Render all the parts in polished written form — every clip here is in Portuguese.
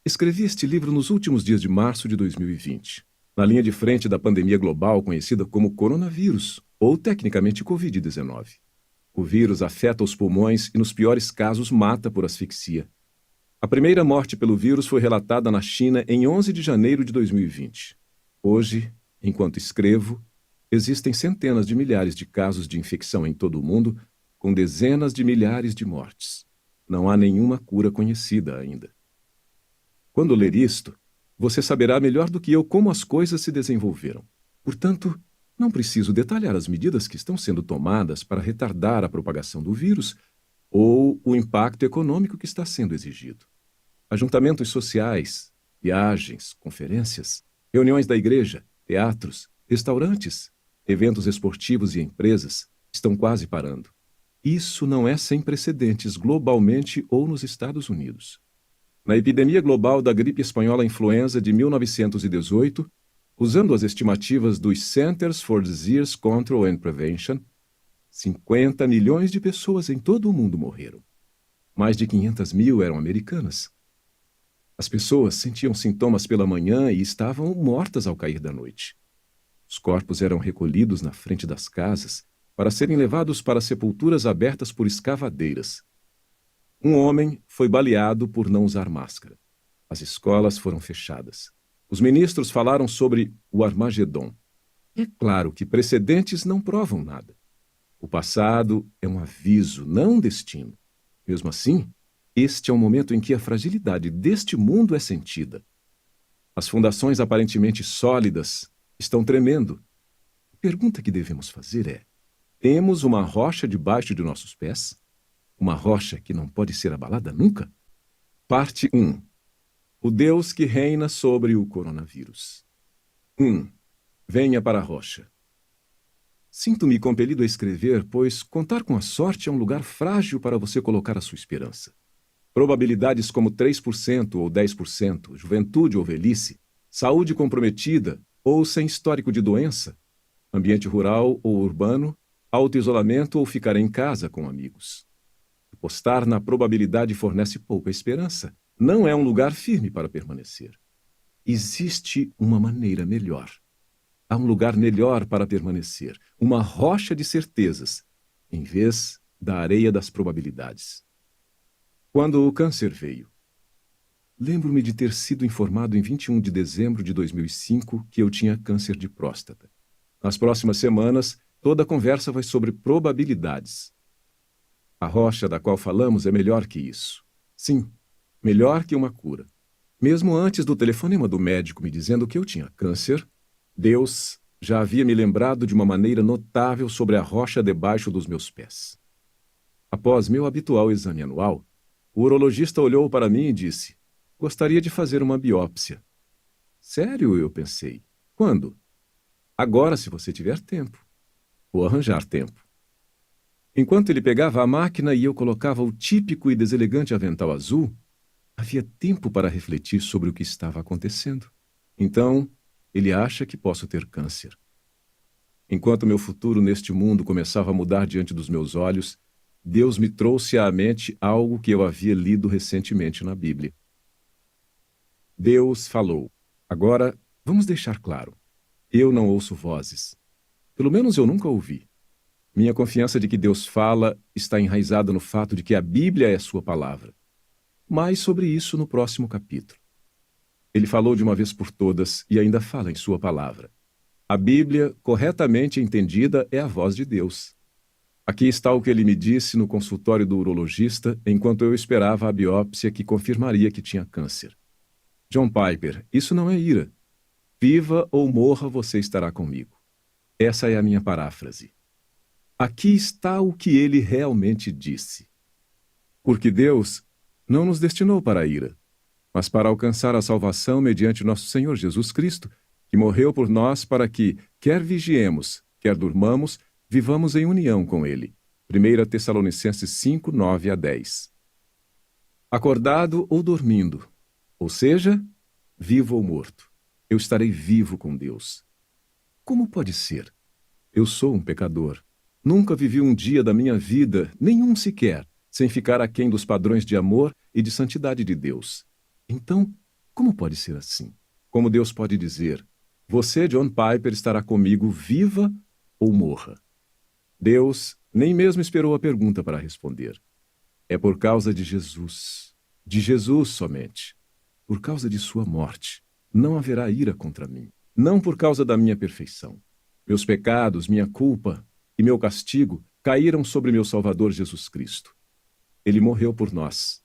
Escrevi este livro nos últimos dias de março de 2020, na linha de frente da pandemia global conhecida como coronavírus, ou tecnicamente Covid-19. O vírus afeta os pulmões e, nos piores casos, mata por asfixia. A primeira morte pelo vírus foi relatada na China em 11 de janeiro de 2020. Hoje, enquanto escrevo, existem centenas de milhares de casos de infecção em todo o mundo, com dezenas de milhares de mortes. Não há nenhuma cura conhecida ainda. Quando ler isto, você saberá melhor do que eu como as coisas se desenvolveram. Portanto, não preciso detalhar as medidas que estão sendo tomadas para retardar a propagação do vírus ou o impacto econômico que está sendo exigido. Ajuntamentos sociais, viagens, conferências, reuniões da igreja, teatros, restaurantes, eventos esportivos e empresas estão quase parando. Isso não é sem precedentes globalmente ou nos Estados Unidos. Na epidemia global da gripe espanhola influenza de 1918, usando as estimativas dos Centers for Disease Control and Prevention, 50 milhões de pessoas em todo o mundo morreram. Mais de 500 mil eram americanas. As pessoas sentiam sintomas pela manhã e estavam mortas ao cair da noite. Os corpos eram recolhidos na frente das casas para serem levados para sepulturas abertas por escavadeiras. Um homem foi baleado por não usar máscara. As escolas foram fechadas. Os ministros falaram sobre o Armagedon. É claro que precedentes não provam nada. O passado é um aviso, não um destino. Mesmo assim, este é o momento em que a fragilidade deste mundo é sentida. As fundações aparentemente sólidas estão tremendo. A pergunta que devemos fazer é: temos uma rocha debaixo de nossos pés? Uma rocha que não pode ser abalada nunca? Parte 1. O Deus que reina sobre o coronavírus. 1. Venha para a rocha. Sinto-me compelido a escrever, pois contar com a sorte é um lugar frágil para você colocar a sua esperança. Probabilidades como 3% ou 10%, juventude ou velhice, saúde comprometida ou sem histórico de doença, ambiente rural ou urbano, autoisolamento ou ficar em casa com amigos. Apostar na probabilidade fornece pouca esperança. Não é um lugar firme para permanecer. Existe uma maneira melhor. Há um lugar melhor para permanecer, uma rocha de certezas, em vez da areia das probabilidades. Quando o câncer veio, lembro-me de ter sido informado em 21 de dezembro de 2005 que eu tinha câncer de próstata. Nas próximas semanas, toda a conversa vai sobre probabilidades. A rocha da qual falamos é melhor que isso. Sim, melhor que uma cura. Mesmo antes do telefonema do médico me dizendo que eu tinha câncer, Deus já havia me lembrado de uma maneira notável sobre a rocha debaixo dos meus pés. Após meu habitual exame anual, o urologista olhou para mim e disse: "Gostaria de fazer uma biópsia." Sério, eu pensei. Quando? Agora, se você tiver tempo. Vou arranjar tempo. Enquanto ele pegava a máquina e eu colocava o típico e deselegante avental azul, havia tempo para refletir sobre o que estava acontecendo. Então, ele acha que posso ter câncer. Enquanto meu futuro neste mundo começava a mudar diante dos meus olhos, Deus me trouxe à mente algo que eu havia lido recentemente na Bíblia. Deus falou: "Agora, vamos deixar claro. Eu não ouço vozes. Pelo menos eu nunca ouvi. Minha confiança de que Deus fala está enraizada no fato de que a Bíblia é sua palavra. Mais sobre isso no próximo capítulo. Ele falou de uma vez por todas e ainda fala em sua palavra. A Bíblia, corretamente entendida, é a voz de Deus. Aqui está o que ele me disse no consultório do urologista enquanto eu esperava a biópsia que confirmaria que tinha câncer. John Piper, isso não é ira. Viva ou morra, você estará comigo. Essa é a minha paráfrase. Aqui está o que ele realmente disse. Porque Deus não nos destinou para a ira, mas para alcançar a salvação mediante nosso Senhor Jesus Cristo, que morreu por nós para que, quer vigiemos, quer durmamos, vivamos em união com Ele. 1 Tessalonicenses 5, 9 a 10. Acordado ou dormindo, ou seja, vivo ou morto, eu estarei vivo com Deus. Como pode ser? Eu sou um pecador. Nunca vivi um dia da minha vida, nenhum sequer, sem ficar aquém dos padrões de amor e de santidade de Deus. Então, Como pode ser assim? Como Deus pode dizer: você, John Piper, estará comigo, viva ou morra? Deus nem mesmo esperou a pergunta para responder. É por causa de Jesus somente. Por causa de sua morte, não haverá ira contra mim. Não por causa da minha perfeição. Meus pecados, minha culpa e meu castigo caíram sobre meu Salvador Jesus Cristo. Ele morreu por nós.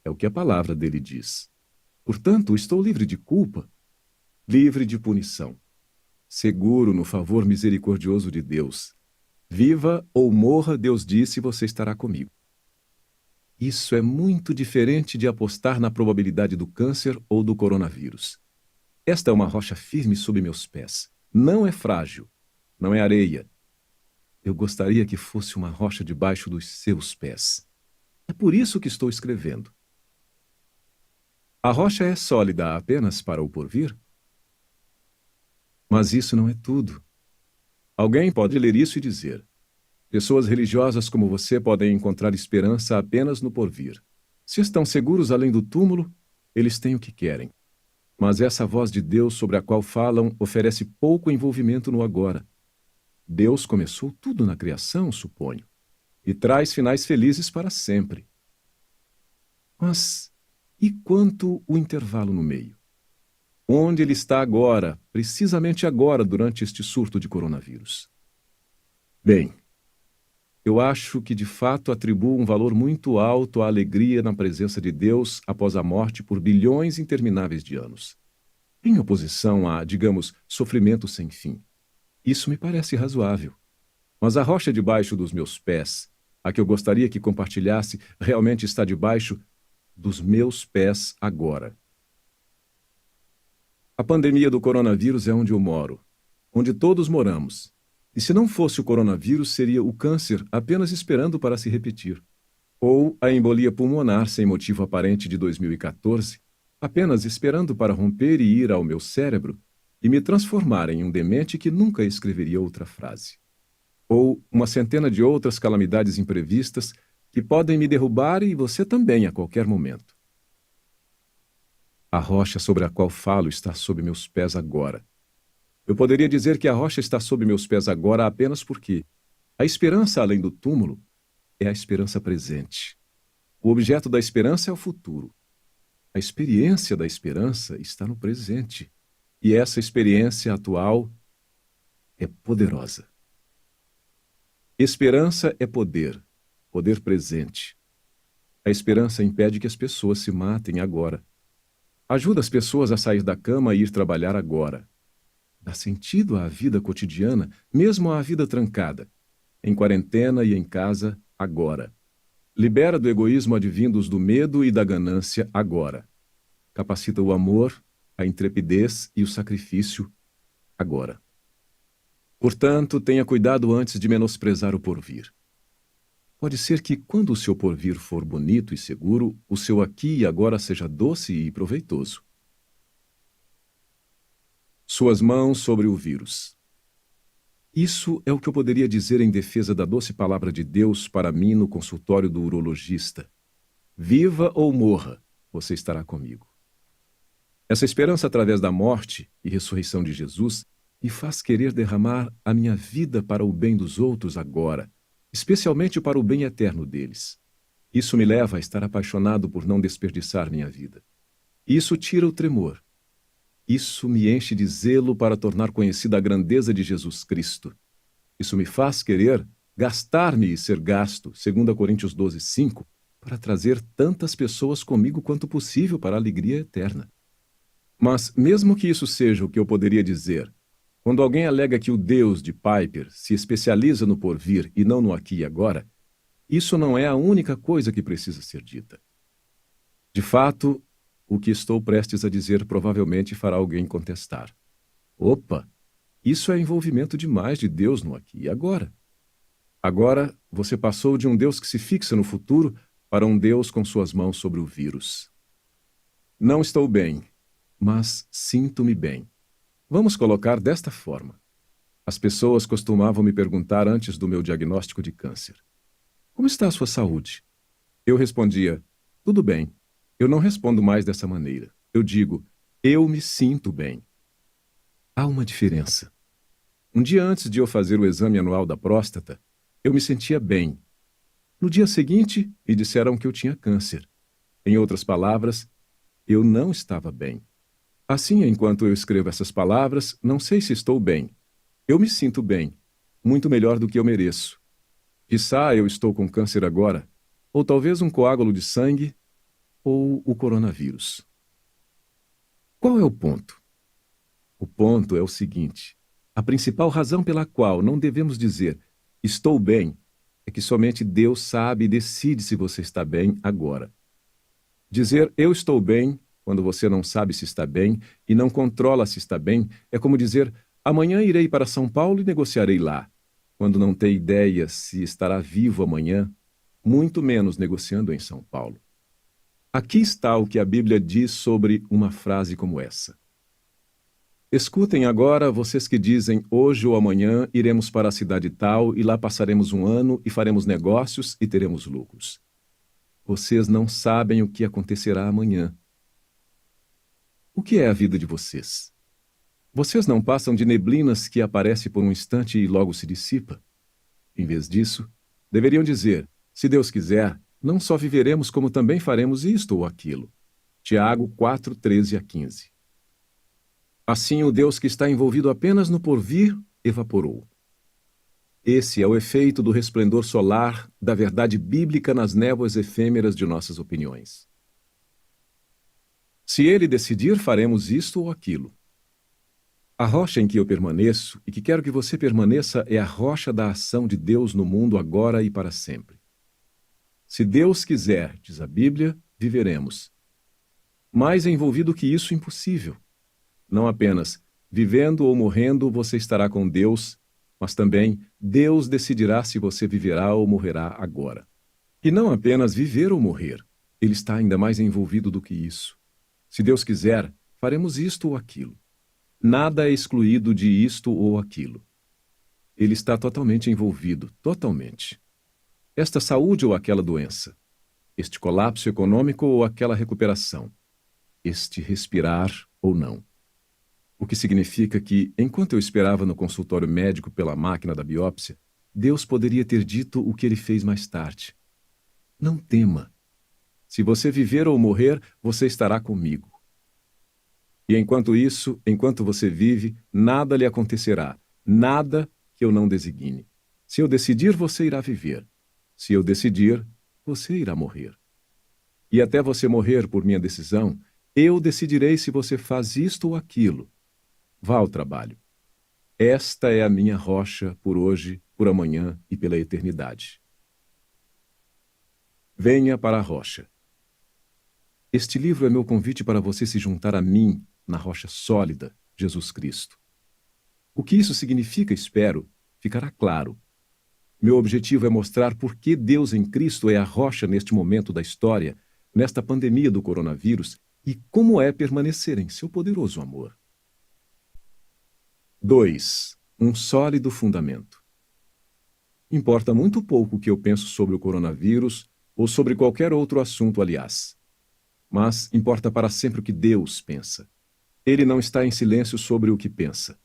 É o que a palavra dele diz. Portanto, estou livre de culpa, livre de punição, seguro no favor misericordioso de Deus. Viva ou morra, Deus disse, você estará comigo. Isso é muito diferente de apostar na probabilidade do câncer ou do coronavírus. Esta é uma rocha firme sob meus pés. Não é frágil, não é areia. Eu gostaria que fosse uma rocha debaixo dos seus pés. É por isso que estou escrevendo. A rocha é sólida apenas para o porvir? Mas isso não é tudo. Alguém pode ler isso e dizer: pessoas religiosas como você podem encontrar esperança apenas no porvir. Se estão seguros além do túmulo, eles têm o que querem. Mas essa voz de Deus sobre a qual falam oferece pouco envolvimento no agora. Deus começou tudo na criação, suponho, e traz finais felizes para sempre. Mas e quanto o intervalo no meio? Onde ele está agora, precisamente agora, durante este surto de coronavírus? Bem, eu acho que de fato atribuo um valor muito alto à alegria na presença de Deus após a morte por bilhões intermináveis de anos. Em oposição a, digamos, sofrimento sem fim. Isso me parece razoável. Mas a rocha debaixo dos meus pés, a que eu gostaria que compartilhasse, realmente está debaixo dos meus pés agora. A pandemia do coronavírus é onde eu moro, onde todos moramos. E se não fosse o coronavírus, seria o câncer apenas esperando para se repetir. Ou a embolia pulmonar sem motivo aparente de 2014, apenas esperando para romper e ir ao meu cérebro e me transformar em um demente que nunca escreveria outra frase. Ou uma centena de outras calamidades imprevistas que podem me derrubar e você também a qualquer momento. A rocha sobre a qual falo está sob meus pés agora. Eu poderia dizer que a rocha está sob meus pés agora apenas porque a esperança além do túmulo é a esperança presente. O objeto da esperança é o futuro. A experiência da esperança está no presente. E essa experiência atual é poderosa. Esperança é poder, poder presente. A esperança impede que as pessoas se matem agora. Ajuda as pessoas a sair da cama e ir trabalhar agora. Dá sentido à vida cotidiana, mesmo à vida trancada, em quarentena e em casa, agora. Libera do egoísmo advindos do medo e da ganância agora. Capacita o amor, a intrepidez e o sacrifício agora. Portanto, tenha cuidado antes de menosprezar o porvir. Pode ser que, quando o seu porvir for bonito e seguro, o seu aqui e agora seja doce e proveitoso. Suas mãos sobre o vírus. Isso é o que eu poderia dizer em defesa da doce palavra de Deus para mim no consultório do urologista. Viva ou morra, você estará comigo. Essa esperança através da morte e ressurreição de Jesus me faz querer derramar a minha vida para o bem dos outros agora, especialmente para o bem eterno deles. Isso me leva a estar apaixonado por não desperdiçar minha vida. Isso tira o tremor. Isso me enche de zelo para tornar conhecida a grandeza de Jesus Cristo. Isso me faz querer gastar-me e ser gasto, 2 Coríntios 12:5, para trazer tantas pessoas comigo quanto possível para a alegria eterna. Mas, mesmo que isso seja o que eu poderia dizer, quando alguém alega que o Deus de Piper se especializa no porvir e não no aqui e agora, isso não é a única coisa que precisa ser dita. De fato, o que estou prestes a dizer provavelmente fará alguém contestar. Opa, isso é envolvimento demais de Deus no aqui e agora. Agora, você passou de um Deus que se fixa no futuro para um Deus com suas mãos sobre o vírus. Não estou bem, mas sinto-me bem. Vamos colocar desta forma. As pessoas costumavam me perguntar antes do meu diagnóstico de câncer: como está a sua saúde? Eu respondia: tudo bem. Eu não respondo mais dessa maneira. eu digo, eu me sinto bem. Há uma diferença. Um dia antes de eu fazer o exame anual da próstata, eu me sentia bem. No dia seguinte, me disseram que eu tinha câncer. Em outras palavras, eu não estava bem. Assim, enquanto eu escrevo essas palavras, não sei se estou bem. Eu me sinto bem, muito melhor do que eu mereço. Quiçá eu estou com câncer agora, ou talvez um coágulo de sangue, ou o coronavírus. Qual é o ponto? O ponto é o seguinte: a principal razão pela qual não devemos dizer estou bem é que somente Deus sabe e decide se você está bem agora. Dizer eu estou bem quando você não sabe se está bem e não controla se está bem é como dizer amanhã irei para São Paulo e negociarei lá, quando não tem ideia se estará vivo amanhã, muito menos negociando em São Paulo. Aqui está o que a Bíblia diz sobre uma frase como essa. Escutem agora vocês que dizem hoje ou amanhã iremos para a cidade tal e lá passaremos um ano e faremos negócios e teremos lucros. Vocês não sabem o que acontecerá amanhã. O que é a vida de vocês? Vocês não passam de neblinas que aparece por um instante e logo se dissipa? Em vez disso, deveriam dizer, se Deus quiser, não só viveremos como também faremos isto ou aquilo. Tiago 4, 13 a 15. Assim, o Deus que está envolvido apenas no porvir evaporou. Esse é o efeito do resplendor solar da verdade bíblica nas névoas efêmeras de nossas opiniões. Se ele decidir, faremos isto ou aquilo. A rocha em que eu permaneço e que quero que você permaneça é a rocha da ação de Deus no mundo agora e para sempre. Se Deus quiser, diz a Bíblia, viveremos. Mais envolvido que isso, impossível. Não apenas vivendo ou morrendo você estará com Deus, mas também Deus decidirá se você viverá ou morrerá agora. E não apenas viver ou morrer, Ele está ainda mais envolvido do que isso. Se Deus quiser, faremos isto ou aquilo. Nada é excluído de isto ou aquilo. Ele está totalmente envolvido, totalmente. Esta saúde ou aquela doença, este colapso econômico ou aquela recuperação, este respirar ou não. O que significa que, enquanto eu esperava no consultório médico pela máquina da biópsia, Deus poderia ter dito o que ele fez mais tarde. Não tema. Se você viver ou morrer, você estará comigo. E enquanto isso, enquanto você vive, nada lhe acontecerá, nada que eu não designe. Se eu decidir, você irá viver. Se eu decidir, você irá morrer. E até você morrer por minha decisão, eu decidirei se você faz isto ou aquilo. Vá ao trabalho. Esta é a minha rocha por hoje, por amanhã e pela eternidade. Venha para a rocha. Este livro é meu convite para você se juntar a mim na rocha sólida, Jesus Cristo. O que isso significa, espero, ficará claro. Meu objetivo é mostrar por que Deus em Cristo é a rocha neste momento da história, nesta pandemia do coronavírus, e como é permanecer em seu poderoso amor. 2. Um sólido fundamento. Importa muito pouco o que eu penso sobre o coronavírus ou sobre qualquer outro assunto, aliás. Mas importa para sempre o que Deus pensa. Ele não está em silêncio sobre o que pensa.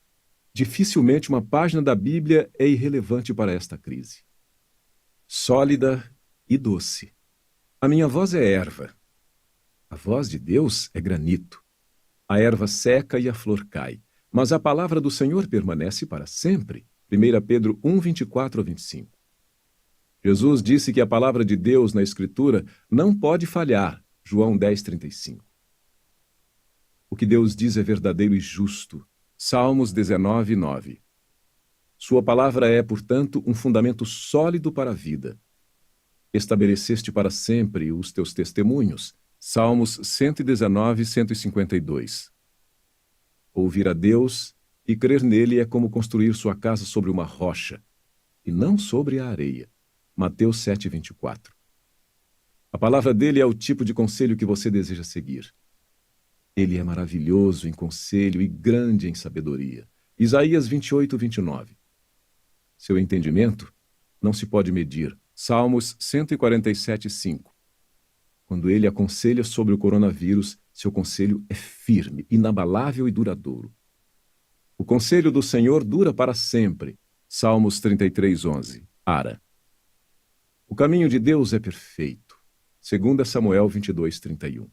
Dificilmente uma página da Bíblia é irrelevante para esta crise. Sólida e doce. A minha voz é erva. A voz de Deus é granito. A erva seca e a flor cai. Mas a palavra do Senhor permanece para sempre. 1 Pedro 1, 24 a 25. Jesus disse que a palavra de Deus na Escritura não pode falhar. João 10, 35. O que Deus diz é verdadeiro e justo. Salmos 19, 9. Sua palavra é, portanto, um fundamento sólido para a vida. Estabeleceste para sempre os teus testemunhos. Salmos 119, 152. Ouvir a Deus e crer nele é como construir sua casa sobre uma rocha, e não sobre a areia. Mateus 7, 24. A palavra dele é o tipo de conselho que você deseja seguir. Ele é maravilhoso em conselho e grande em sabedoria. Isaías 28, 29. Seu entendimento não se pode medir. Salmos 147, 5. Quando ele aconselha sobre o coronavírus, Seu conselho é firme, inabalável e duradouro. O conselho do Senhor dura para sempre. Salmos 33:11. Ara. O caminho de Deus é perfeito. 2 Samuel 22:31.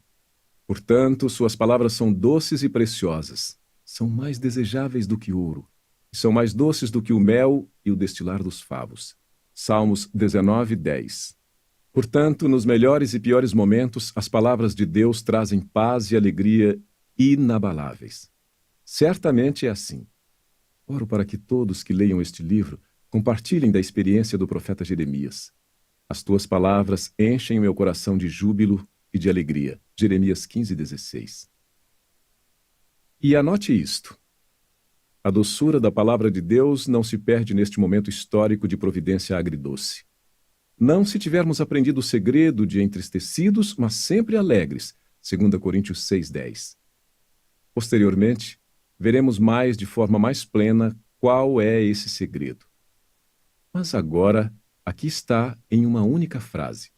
Portanto, suas palavras são doces e preciosas. São mais desejáveis do que ouro. E são mais doces do que o mel e o destilar dos favos. Salmos 19:10. Portanto, nos melhores e piores momentos, as palavras de Deus trazem paz e alegria inabaláveis. Certamente é assim. Oro para que todos que leiam este livro compartilhem da experiência do profeta Jeremias. As tuas palavras enchem o meu coração de júbilo e de alegria. Jeremias 15:16. E anote isto. A doçura da palavra de Deus não se perde neste momento histórico de providência agridoce. Não se tivermos aprendido o segredo de entristecidos, mas sempre alegres. 2 Coríntios 6:10. Posteriormente, veremos mais de forma mais plena qual é esse segredo. Mas agora, aqui está em uma única frase.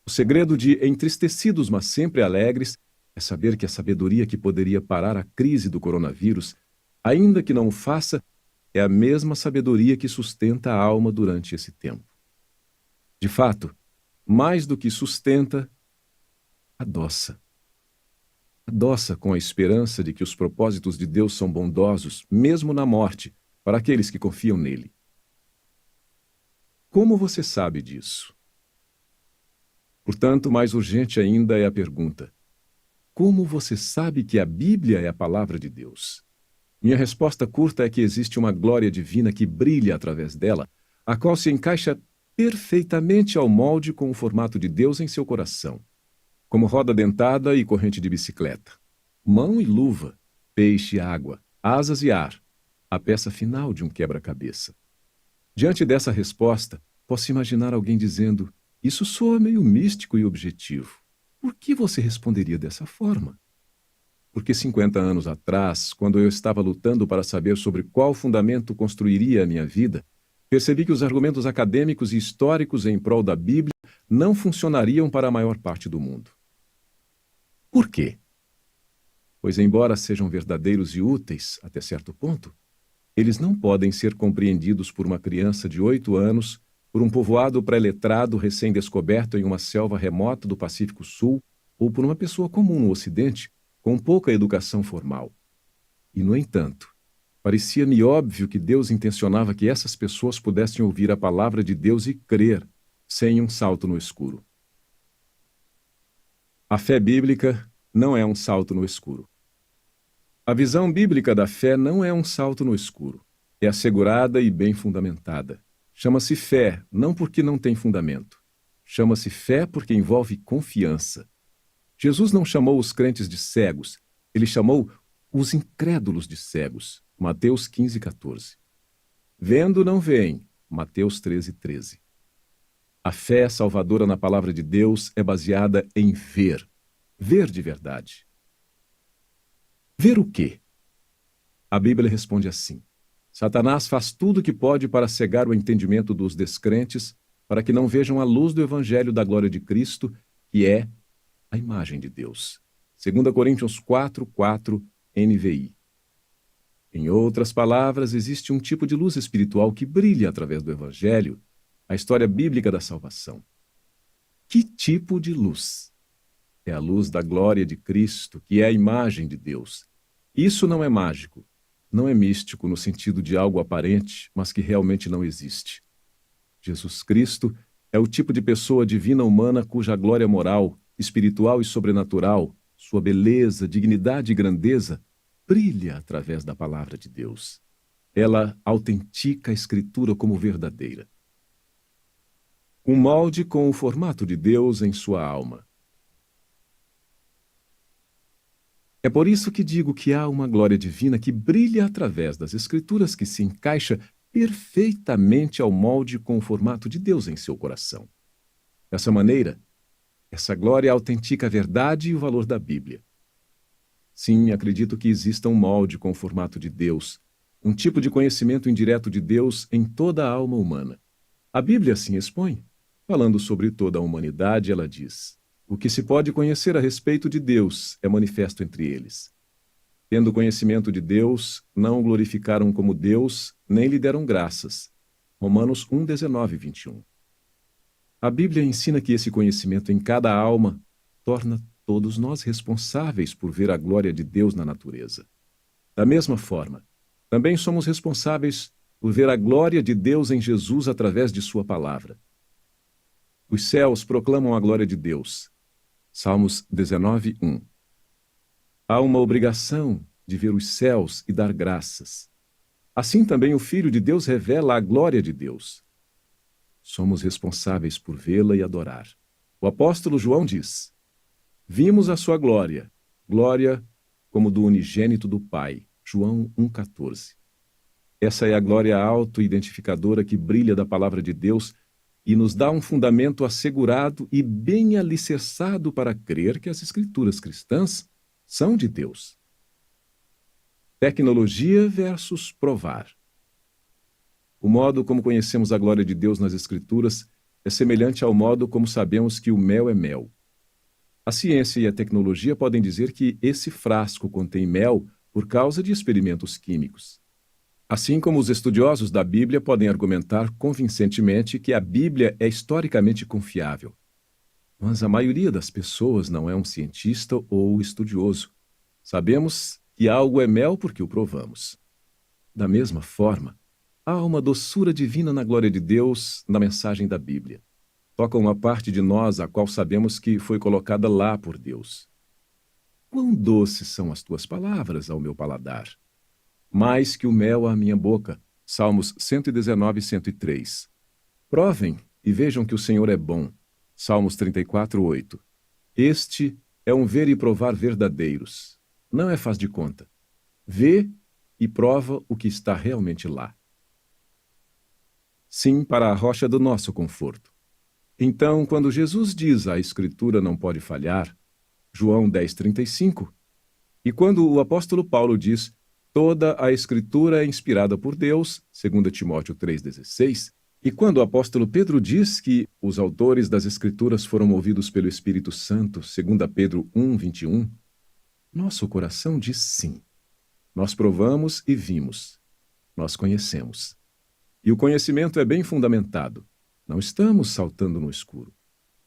O segredo de entristecidos, mas sempre alegres, é saber que a sabedoria que poderia parar a crise do coronavírus, ainda que não o faça, é a mesma sabedoria que sustenta a alma durante esse tempo. De fato, mais do que sustenta, adoça. Adoça com a esperança de que os propósitos de Deus são bondosos, mesmo na morte, para aqueles que confiam nele. Como você sabe disso? Portanto, mais urgente ainda é a pergunta: como você sabe que a Bíblia é a palavra de Deus? Minha resposta curta é que existe uma glória divina que brilha através dela, a qual se encaixa perfeitamente ao molde com o formato de Deus em seu coração, como roda dentada e corrente de bicicleta, mão e luva, peixe e água, asas e ar, a peça final de um quebra-cabeça. Diante dessa resposta, posso imaginar alguém dizendo: isso soa meio místico e objetivo. Por que você responderia dessa forma? Porque 50 anos atrás, quando eu estava lutando para saber sobre qual fundamento construiria a minha vida, percebi que os argumentos acadêmicos e históricos em prol da Bíblia não funcionariam para a maior parte do mundo. Por quê? Pois, embora sejam verdadeiros e úteis até certo ponto, eles não podem ser compreendidos por uma criança de 8 anos, por um povoado pré-letrado recém-descoberto em uma selva remota do Pacífico Sul, ou por uma pessoa comum no Ocidente, com pouca educação formal. E, no entanto, parecia-me óbvio que Deus intencionava que essas pessoas pudessem ouvir a palavra de Deus e crer, sem um salto no escuro. A fé bíblica não é um salto no escuro. A visão bíblica da fé não é um salto no escuro. É assegurada e bem fundamentada. Chama-se fé, não porque não tem fundamento. Chama-se fé porque envolve confiança. Jesus não chamou os crentes de cegos, ele chamou os incrédulos de cegos. Mateus 15:14. Vendo não veem. Mateus 13:13. A fé salvadora na palavra de Deus é baseada em ver. Ver de verdade. Ver o quê? A Bíblia responde assim: Satanás faz tudo o que pode para cegar o entendimento dos descrentes, para que não vejam a luz do Evangelho da glória de Cristo, que é a imagem de Deus. 2 Coríntios 4:4, NVI. Em outras palavras, existe um tipo de luz espiritual que brilha através do Evangelho, a história bíblica da salvação. Que tipo de luz? É a luz da glória de Cristo, que é a imagem de Deus. Isso não é mágico, não é místico no sentido de algo aparente, mas que realmente não existe. Jesus Cristo é o tipo de pessoa divina humana cuja glória moral, espiritual e sobrenatural, sua beleza, dignidade e grandeza, brilha através da palavra de Deus. Ela autentica a Escritura como verdadeira. Um molde com o formato de Deus em sua alma. É por isso que digo que há uma glória divina que brilha através das Escrituras que se encaixa perfeitamente ao molde com o formato de Deus em seu coração. Dessa maneira, essa glória autentica a verdade e o valor da Bíblia. Sim, acredito que exista um molde com o formato de Deus, um tipo de conhecimento indireto de Deus em toda a alma humana. A Bíblia assim expõe. Falando sobre toda a humanidade, ela diz: O que se pode conhecer a respeito de Deus é manifesto entre eles. Tendo conhecimento de Deus, não o glorificaram como Deus, nem lhe deram graças. Romanos 1, 19 e 21. A Bíblia ensina que esse conhecimento em cada alma torna todos nós responsáveis por ver a glória de Deus na natureza. Da mesma forma, também somos responsáveis por ver a glória de Deus em Jesus através de sua palavra. Os céus proclamam a glória de Deus. Salmos 19, 1. Há uma obrigação de ver os céus e dar graças. Assim também o Filho de Deus revela a glória de Deus. Somos responsáveis por vê-la e adorar. O apóstolo João diz: vimos a sua glória, glória como do unigênito do Pai. João 1,14. Essa é a glória auto-identificadora que brilha da palavra de Deus e nos dá um fundamento assegurado e bem alicerçado para crer que as Escrituras cristãs são de Deus. Tecnologia versus provar. O modo como conhecemos a glória de Deus nas Escrituras é semelhante ao modo como sabemos que o mel é mel. A ciência e a tecnologia podem dizer que esse frasco contém mel por causa de experimentos químicos. Assim como os estudiosos da Bíblia podem argumentar convincentemente que a Bíblia é historicamente confiável. Mas a maioria das pessoas não é um cientista ou estudioso. Sabemos que algo é mel porque o provamos. Da mesma forma, há uma doçura divina na glória de Deus na mensagem da Bíblia. Toca uma parte de nós a qual sabemos que foi colocada lá por Deus. Quão doces são as tuas palavras ao meu paladar! Mais que o mel à minha boca. Salmos 119 e 103. Provem e vejam que o Senhor é bom. Salmos 34, 8. Este é um ver e provar verdadeiros. Não é faz de conta. Vê e prova o que está realmente lá. Sim, para a rocha do nosso conforto. Então, quando Jesus diz a Escritura não pode falhar, João 10:35, e quando o apóstolo Paulo diz toda a Escritura é inspirada por Deus, 2 Timóteo 3,16, e quando o apóstolo Pedro diz que os autores das Escrituras foram movidos pelo Espírito Santo, 2 Pedro 1:21, nosso coração diz sim. Nós provamos e vimos. Nós conhecemos. E o conhecimento é bem fundamentado. Não estamos saltando no escuro.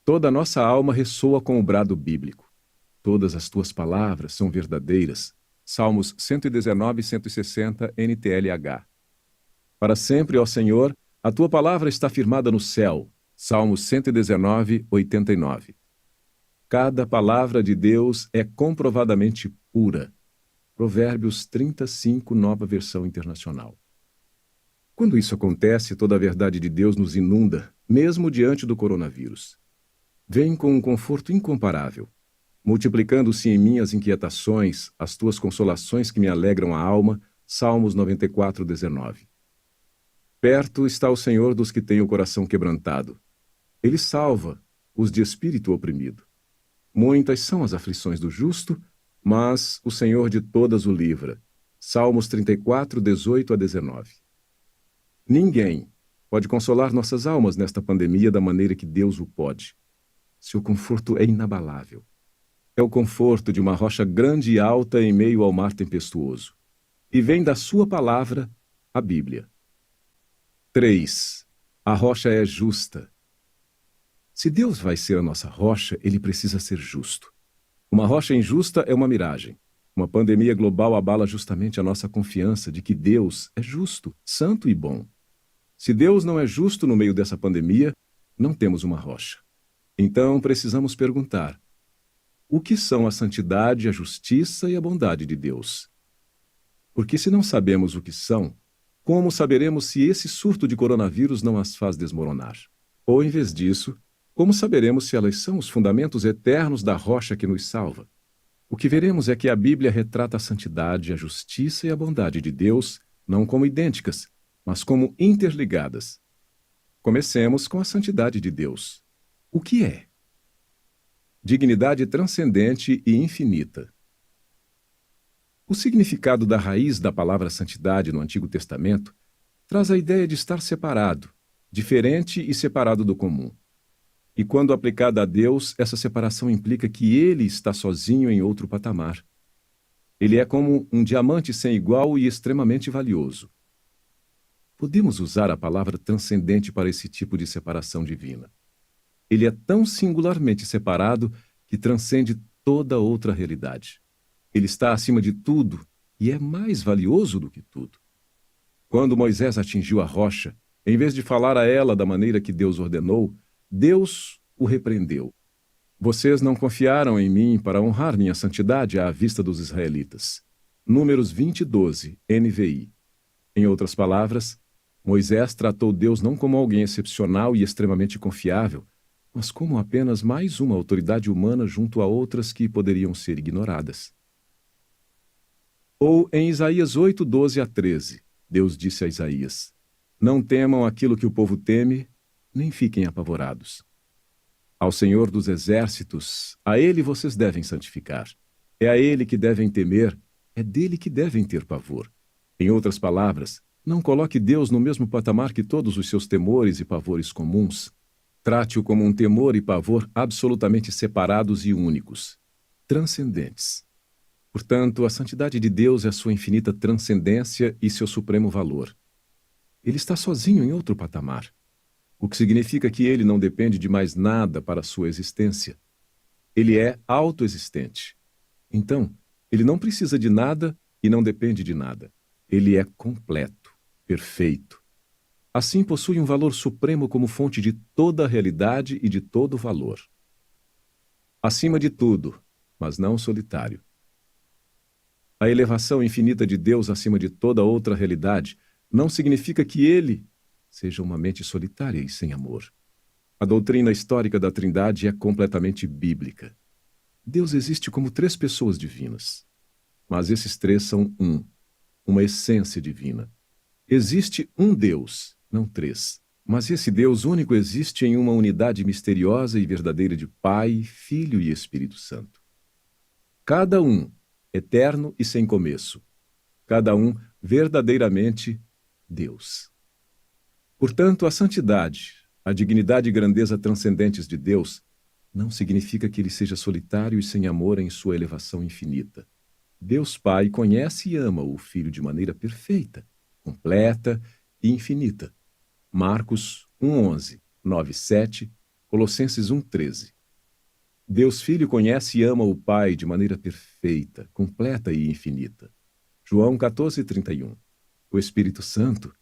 Toda a nossa alma ressoa com o brado bíblico. Todas as tuas palavras são verdadeiras. Salmos 119 e 160, NTLH. Para sempre, ó Senhor, a tua palavra está firmada no céu. Salmos 119, 89. Cada palavra de Deus é comprovadamente pura. Provérbios 35, nova versão internacional. Quando isso acontece, toda a verdade de Deus nos inunda, mesmo diante do coronavírus. Vem com um conforto incomparável, multiplicando-se em mim as inquietações, as tuas consolações que me alegram a alma. Salmos 94, 19. Perto está o Senhor dos que têm o coração quebrantado. Ele salva os de espírito oprimido. Muitas são as aflições do justo, mas o Senhor de todas o livra. Salmos 34, 18 a 19. Ninguém pode consolar nossas almas nesta pandemia da maneira que Deus o pode. Seu conforto é inabalável. É o conforto de uma rocha grande e alta em meio ao mar tempestuoso. E vem da sua palavra, a Bíblia. 3. A rocha é justa. Se Deus vai ser a nossa rocha, ele precisa ser justo. Uma rocha injusta é uma miragem. Uma pandemia global abala justamente a nossa confiança de que Deus é justo, santo e bom. Se Deus não é justo no meio dessa pandemia, não temos uma rocha. Então precisamos perguntar: o que são a santidade, a justiça e a bondade de Deus? Porque se não sabemos o que são, como saberemos se esse surto de coronavírus não as faz desmoronar? Ou, em vez disso, como saberemos se elas são os fundamentos eternos da rocha que nos salva? O que veremos é que a Bíblia retrata a santidade, a justiça e a bondade de Deus, não como idênticas, mas como interligadas. Comecemos com a santidade de Deus. O que é? Dignidade transcendente e infinita. O significado da raiz da palavra santidade no Antigo Testamento traz a ideia de estar separado, diferente e separado do comum. E quando aplicada a Deus, essa separação implica que ele está sozinho em outro patamar. Ele é como um diamante sem igual e extremamente valioso. Podemos usar a palavra transcendente para esse tipo de separação divina. Ele é tão singularmente separado que transcende toda outra realidade. Ele está acima de tudo e é mais valioso do que tudo. Quando Moisés atingiu a rocha, em vez de falar a ela da maneira que Deus ordenou, Deus o repreendeu. Vocês não confiaram em mim para honrar minha santidade à vista dos israelitas. Números 20:12, NVI. Em outras palavras, Moisés tratou Deus não como alguém excepcional e extremamente confiável, mas como apenas mais uma autoridade humana junto a outras que poderiam ser ignoradas. Ou em Isaías 8:12-13, Deus disse a Isaías: Não temam aquilo que o povo teme, nem fiquem apavorados. Ao Senhor dos Exércitos, a Ele vocês devem santificar. É a Ele que devem temer, é dele que devem ter pavor. Em outras palavras, não coloque Deus no mesmo patamar que todos os seus temores e pavores comuns. Trate-o como um temor e pavor absolutamente separados e únicos, transcendentes. Portanto, a santidade de Deus é sua infinita transcendência e seu supremo valor. Ele está sozinho em outro patamar, o que significa que ele não depende de mais nada para sua existência. Ele é autoexistente. Então, ele não precisa de nada e não depende de nada. Ele é completo, perfeito. Assim, possui um valor supremo como fonte de toda a realidade e de todo valor. Acima de tudo, mas não solitário. A elevação infinita de Deus acima de toda outra realidade não significa que ele seja uma mente solitária e sem amor. A doutrina histórica da Trindade é completamente bíblica. Deus existe como três pessoas divinas. Mas esses três são uma essência divina. Existe um Deus, não três. Mas esse Deus único existe em uma unidade misteriosa e verdadeira de Pai, Filho e Espírito Santo. Cada um, eterno e sem começo. Cada um verdadeiramente Deus. Portanto, a santidade, a dignidade e grandeza transcendentes de Deus não significa que ele seja solitário e sem amor em sua elevação infinita. Deus Pai conhece e ama o Filho de maneira perfeita, completa e infinita. Marcos 1:11, 9:7, Colossenses 1:13. Deus Filho conhece e ama o Pai de maneira perfeita, completa e infinita. João 14:31. O Espírito Santo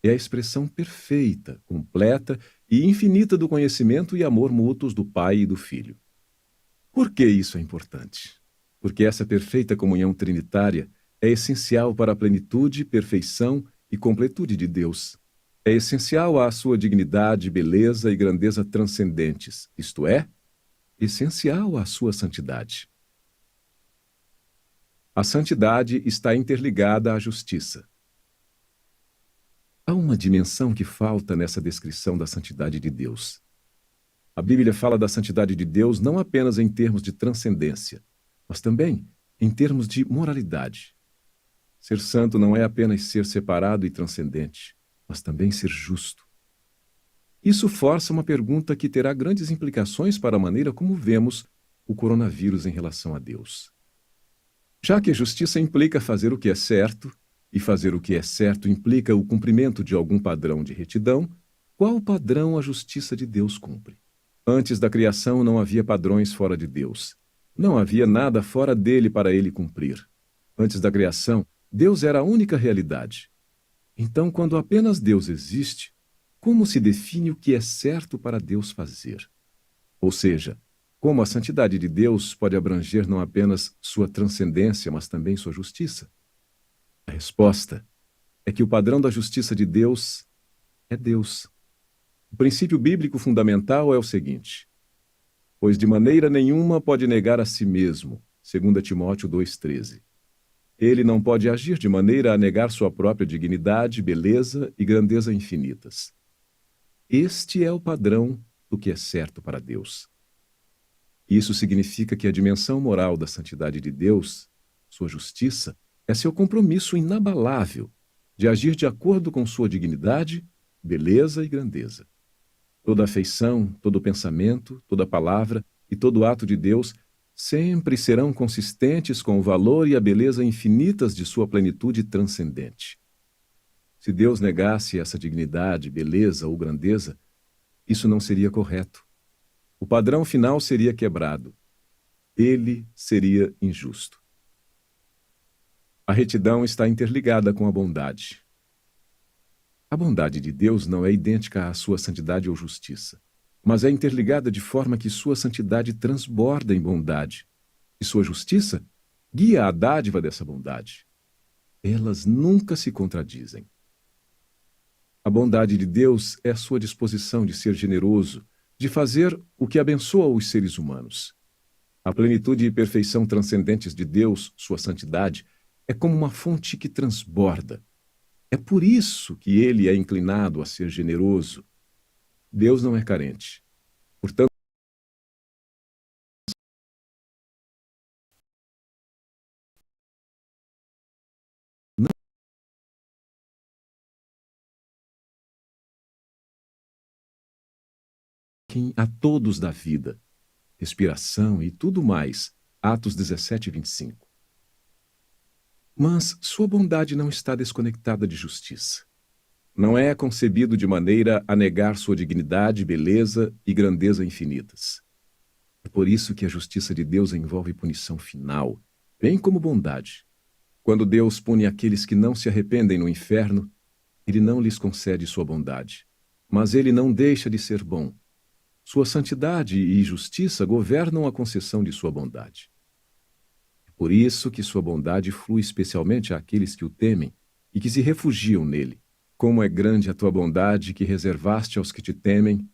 é a expressão perfeita, completa e infinita do conhecimento e amor mútuos do Pai e do Filho. Por que isso é importante? Porque essa perfeita comunhão trinitária é essencial para a plenitude, perfeição e completude de Deus. É essencial à sua dignidade, beleza e grandeza transcendentes, isto é, essencial à sua santidade. A santidade está interligada à justiça. Há uma dimensão que falta nessa descrição da santidade de Deus. A Bíblia fala da santidade de Deus não apenas em termos de transcendência, mas também em termos de moralidade. Ser santo não é apenas ser separado e transcendente, mas também ser justo. Isso força uma pergunta que terá grandes implicações para a maneira como vemos o coronavírus em relação a Deus. Já que a justiça implica fazer o que é certo, e fazer o que é certo implica o cumprimento de algum padrão de retidão, qual padrão a justiça de Deus cumpre? Antes da criação não havia padrões fora de Deus. Não havia nada fora dele para ele cumprir. Antes da criação, Deus era a única realidade. Então, quando apenas Deus existe, como se define o que é certo para Deus fazer? Ou seja, como a santidade de Deus pode abranger não apenas sua transcendência, mas também sua justiça? A resposta é que o padrão da justiça de Deus é Deus. O princípio bíblico fundamental é o seguinte: pois de maneira nenhuma pode negar a si mesmo, 2 Timóteo 2,13. Ele não pode agir de maneira a negar sua própria dignidade, beleza e grandeza infinitas. Este é o padrão do que é certo para Deus. Isso significa que a dimensão moral da santidade de Deus, sua justiça, é seu compromisso inabalável de agir de acordo com sua dignidade, beleza e grandeza. Toda afeição, todo pensamento, toda palavra e todo ato de Deus sempre serão consistentes com o valor e a beleza infinitas de sua plenitude transcendente. Se Deus negasse essa dignidade, beleza ou grandeza, isso não seria correto. O padrão final seria quebrado. Ele seria injusto. A retidão está interligada com a bondade. A bondade de Deus não é idêntica à sua santidade ou justiça, mas é interligada de forma que sua santidade transborda em bondade, e sua justiça guia a dádiva dessa bondade. Elas nunca se contradizem. A bondade de Deus é a sua disposição de ser generoso, de fazer o que abençoa os seres humanos. A plenitude e perfeição transcendentes de Deus, sua santidade, é como uma fonte que transborda. É por isso que ele é inclinado a ser generoso. Deus não é carente. Portanto, não quem a todos dá vida, respiração e tudo mais. Atos 17 e 25. Mas sua bondade não está desconectada de justiça. Não é concebido de maneira a negar sua dignidade, beleza e grandeza infinitas. É por isso que a justiça de Deus envolve punição final, bem como bondade. Quando Deus pune aqueles que não se arrependem no inferno, ele não lhes concede sua bondade. Mas ele não deixa de ser bom. Sua santidade e justiça governam a concessão de sua bondade. É por isso que sua bondade flui especialmente àqueles que o temem e que se refugiam nele. Como é grande a tua bondade que reservaste aos que te temem,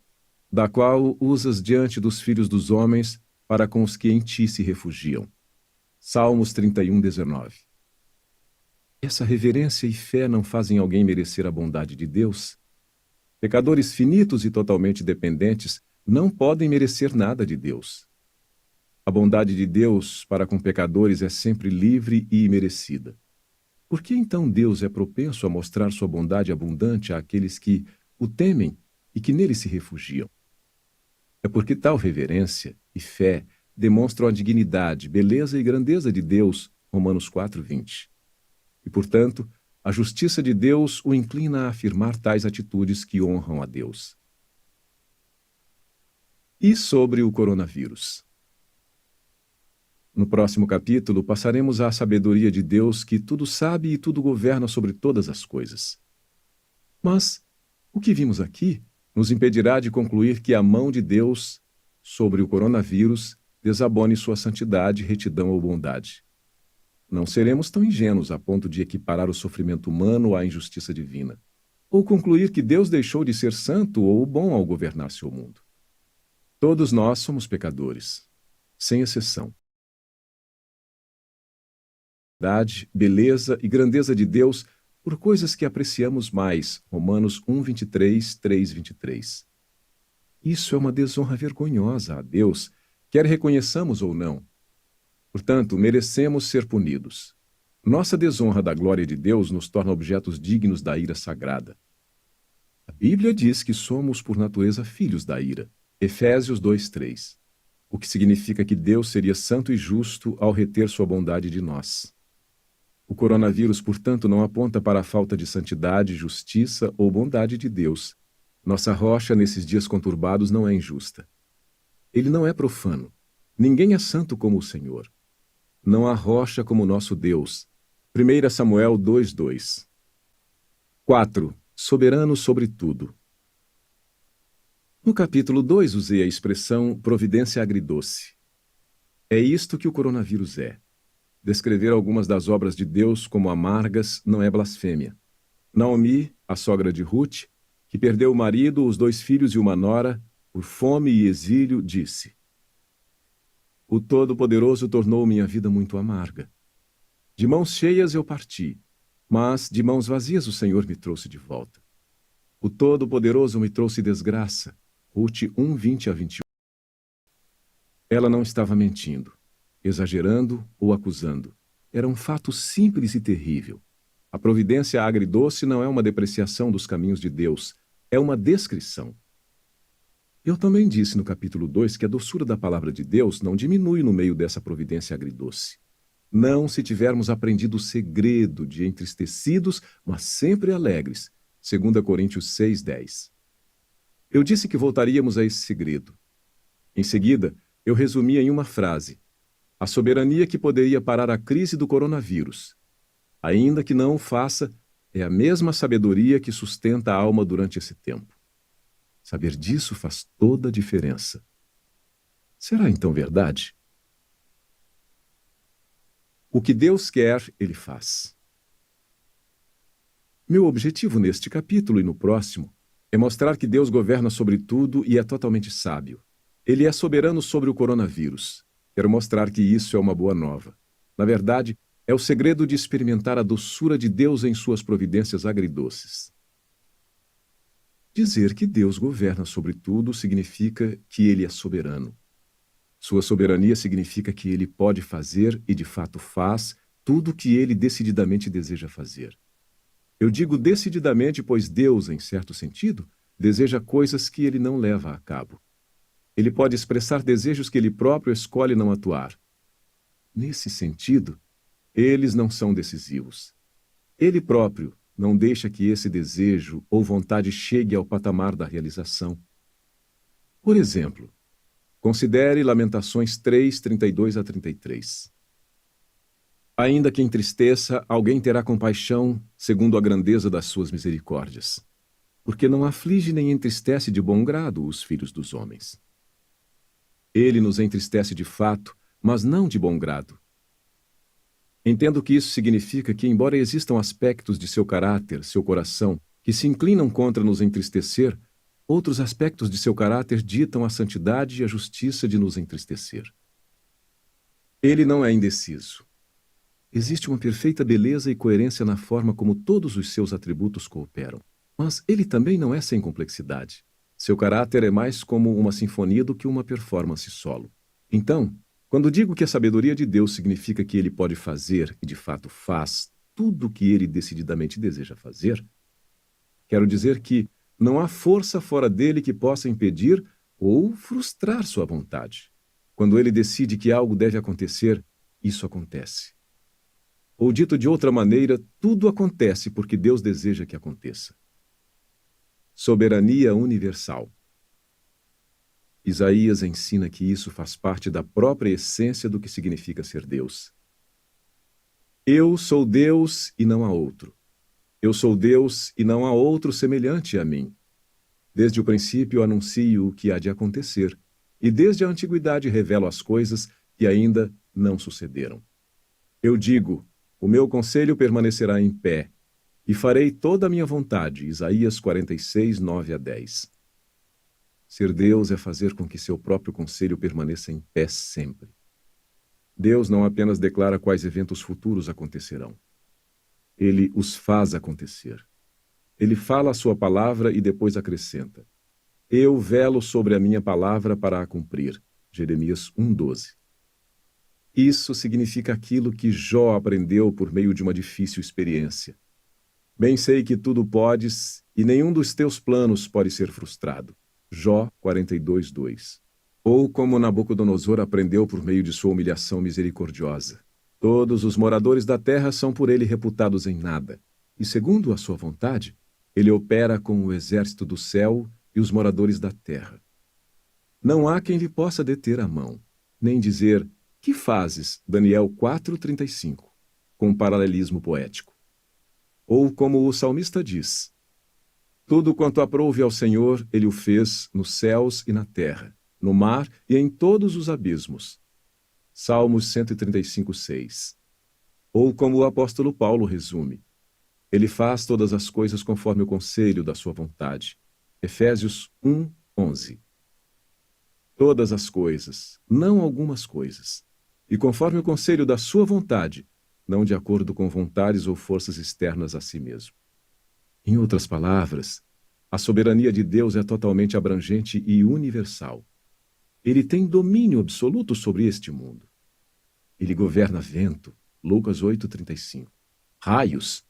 da qual usas diante dos filhos dos homens para com os que em ti se refugiam. Salmos 31, 19. Essa reverência e fé não fazem alguém merecer a bondade de Deus? Pecadores finitos e totalmente dependentes não podem merecer nada de Deus. A bondade de Deus para com pecadores é sempre livre e imerecida. Por que então Deus é propenso a mostrar sua bondade abundante àqueles que o temem e que nele se refugiam? É porque tal reverência e fé demonstram a dignidade, beleza e grandeza de Deus, Romanos 4, 20. E, portanto, a justiça de Deus o inclina a afirmar tais atitudes que honram a Deus. E sobre o coronavírus? No próximo capítulo, passaremos à sabedoria de Deus que tudo sabe e tudo governa sobre todas as coisas. Mas o que vimos aqui nos impedirá de concluir que a mão de Deus sobre o coronavírus desabone sua santidade, retidão ou bondade. Não seremos tão ingênuos a ponto de equiparar o sofrimento humano à injustiça divina, ou concluir que Deus deixou de ser santo ou bom ao governar seu mundo. Todos nós somos pecadores, sem exceção. Beleza e grandeza de Deus por coisas que apreciamos mais. Romanos 1, 23, 3, 23. Isso é uma desonra vergonhosa a Deus, quer reconheçamos ou não. Portanto, merecemos ser punidos. Nossa desonra da glória de Deus nos torna objetos dignos da ira sagrada. A Bíblia diz que somos, por natureza, filhos da ira. Efésios 2, 3. O que significa que Deus seria santo e justo ao reter sua bondade de nós. O coronavírus, portanto, não aponta para a falta de santidade, justiça ou bondade de Deus. Nossa rocha nesses dias conturbados não é injusta. Ele não é profano. Ninguém é santo como o Senhor. Não há rocha como nosso Deus. 1 Samuel 2:2. 4. Soberano sobre tudo. No capítulo 2 usei a expressão providência agridoce. É isto que o coronavírus é. Descrever algumas das obras de Deus como amargas não é blasfêmia. Naomi, a sogra de Ruth, que perdeu o marido, os 2 filhos e uma nora, por fome e exílio, disse: O Todo-Poderoso tornou minha vida muito amarga. De mãos cheias eu parti, mas de mãos vazias o Senhor me trouxe de volta. O Todo-Poderoso me trouxe desgraça. Ruth 1, 20 a 21. Ela não estava mentindo, exagerando ou acusando. Era um fato simples e terrível. A providência agridoce não é uma depreciação dos caminhos de Deus, é uma descrição. Eu também disse no capítulo 2 que a doçura da palavra de Deus não diminui no meio dessa providência agridoce. Não se tivermos aprendido o segredo de entristecidos, mas sempre alegres. 2 Coríntios 6:10. Eu disse que voltaríamos a esse segredo. Em seguida, eu resumia em uma frase: a soberania que poderia parar a crise do coronavírus, ainda que não o faça, é a mesma sabedoria que sustenta a alma durante esse tempo. Saber disso faz toda a diferença. Será então verdade? O que Deus quer, Ele faz. Meu objetivo neste capítulo e no próximo é mostrar que Deus governa sobre tudo e é totalmente sábio. Ele é soberano sobre o coronavírus. Quero mostrar que isso é uma boa nova. Na verdade, é o segredo de experimentar a doçura de Deus em suas providências agridoces. Dizer que Deus governa sobre tudo significa que Ele é soberano. Sua soberania significa que Ele pode fazer e de fato faz tudo o que Ele decididamente deseja fazer. Eu digo decididamente, pois Deus, em certo sentido, deseja coisas que Ele não leva a cabo. Ele pode expressar desejos que Ele próprio escolhe não atuar. Nesse sentido, eles não são decisivos. Ele próprio não deixa que esse desejo ou vontade chegue ao patamar da realização. Por exemplo, considere Lamentações 3, 32 a 33. Ainda que entristeça, alguém terá compaixão segundo a grandeza das suas misericórdias, porque não aflige nem entristece de bom grado os filhos dos homens. Ele nos entristece de fato, mas não de bom grado. Entendo que isso significa que, embora existam aspectos de seu caráter, seu coração, que se inclinam contra nos entristecer, outros aspectos de seu caráter ditam a santidade e a justiça de nos entristecer. Ele não é indeciso. Existe uma perfeita beleza e coerência na forma como todos os seus atributos cooperam. Mas ele também não é sem complexidade. Seu caráter é mais como uma sinfonia do que uma performance solo. Então, quando digo que a sabedoria de Deus significa que Ele pode fazer, e de fato faz, tudo o que Ele decididamente deseja fazer, quero dizer que não há força fora dele que possa impedir ou frustrar sua vontade. Quando Ele decide que algo deve acontecer, isso acontece. Ou dito de outra maneira, tudo acontece porque Deus deseja que aconteça. Soberania universal. Isaías ensina que isso faz parte da própria essência do que significa ser Deus. Eu sou Deus e não há outro. Eu sou Deus e não há outro semelhante a mim. Desde o princípio anuncio o que há de acontecer, e desde a antiguidade revelo as coisas que ainda não sucederam. Eu digo, o meu conselho permanecerá em pé, e farei toda a minha vontade. Isaías 46, 9 a 10. Ser Deus é fazer com que seu próprio conselho permaneça em pé sempre. Deus não apenas declara quais eventos futuros acontecerão. Ele os faz acontecer. Ele fala a sua palavra e depois acrescenta: eu velo sobre a minha palavra para a cumprir. Jeremias 1:12. Isso significa aquilo que Jó aprendeu por meio de uma difícil experiência. Bem sei que tudo podes, e nenhum dos teus planos pode ser frustrado. Jó 42:2. Ou como Nabucodonosor aprendeu por meio de sua humilhação misericordiosa. Todos os moradores da terra são por ele reputados em nada, e segundo a sua vontade, ele opera com o exército do céu e os moradores da terra. Não há quem lhe possa deter a mão, nem dizer, que fazes? Daniel 4:35, com um paralelismo poético. Ou como o salmista diz, tudo quanto aprouve ao Senhor, Ele o fez nos céus e na terra, no mar e em todos os abismos. Salmos 135:6. Ou como o apóstolo Paulo resume, Ele faz todas as coisas conforme o conselho da sua vontade. Efésios 1:11. Todas as coisas, não algumas coisas, e conforme o conselho da sua vontade, não de acordo com vontades ou forças externas a si mesmo. Em outras palavras, a soberania de Deus é totalmente abrangente e universal. Ele tem domínio absoluto sobre este mundo. Ele governa vento, Lucas 8:35. Raios,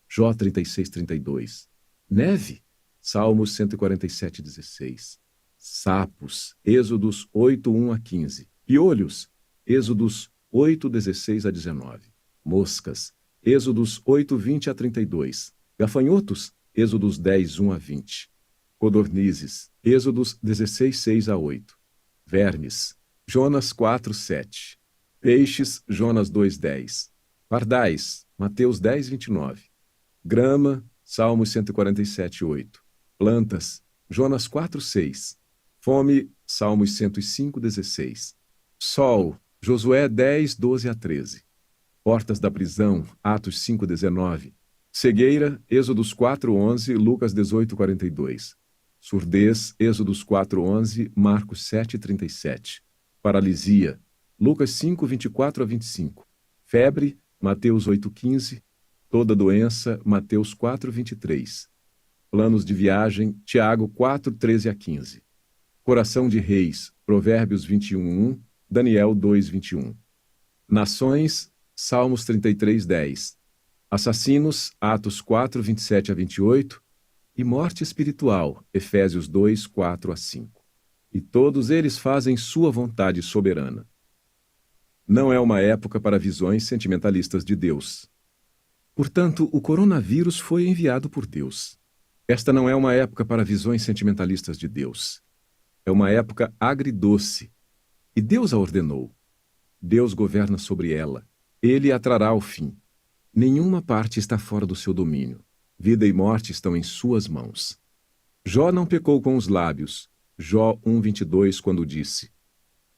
Jó 36:32. Neve, Salmos 147:16. sapos, Êxodos 8, 1 a 15, piolhos, Êxodos 8, 16 a 19, moscas, Êxodos 8, 20 a 32, gafanhotos, Êxodos 10, 1 a 20, codornizes, Êxodos 16, 6 a 8, vermes, Jonas 4, 7, peixes, Jonas 2, 10, pardais, Mateus 10, 29, grama, Salmos 147, 8, plantas, Jonas 4, 6, fome, Salmos 105, 16, sol, Josué 10, 12 a 13, portas da prisão, Atos 5, 19, cegueira, Êxodos 4, 11, Lucas 18, 42, surdez, Êxodos 4, 11, Marcos 7, 37, paralisia, Lucas 5, 24 a 25, febre, Mateus 8, 15, toda doença, Mateus 4, 23, planos de viagem, Tiago 4, 13 a 15, coração de reis, Provérbios 21, 1, Daniel 2, 21, nações, Salmos 33, 10, assassinos, Atos 4, 27 a 28, e morte espiritual, Efésios 2, 4 a 5. E todos eles fazem sua vontade soberana. Não é uma época para visões sentimentalistas de Deus. Portanto, o coronavírus foi enviado por Deus. Esta não é uma época para visões sentimentalistas de Deus. É uma época agridoce. E Deus a ordenou. Deus governa sobre ela. Ele a trará ao fim. Nenhuma parte está fora do seu domínio. Vida e morte estão em suas mãos. Jó não pecou com os lábios. Jó 1:22, quando disse: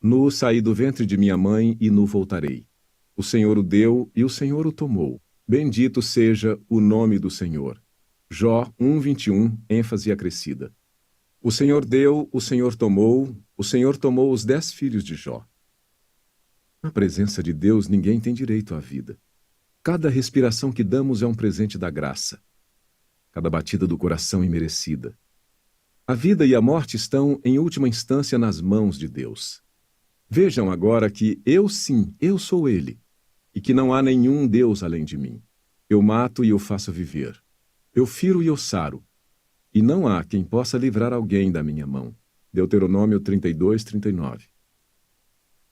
Nu saí do ventre de minha mãe e nu voltarei. O Senhor o deu e o Senhor o tomou. Bendito seja o nome do Senhor. Jó 1:21, ênfase acrescida. O Senhor deu, o Senhor tomou os 10 filhos de Jó. Na presença de Deus, ninguém tem direito à vida. Cada respiração que damos é um presente da graça. Cada batida do coração imerecida. A vida e a morte estão, em última instância, nas mãos de Deus. Vejam agora que eu sou Ele, e que não há nenhum Deus além de mim. Eu mato e eu faço viver. Eu firo e eu saro. E não há quem possa livrar alguém da minha mão. Deuteronômio 32, 39.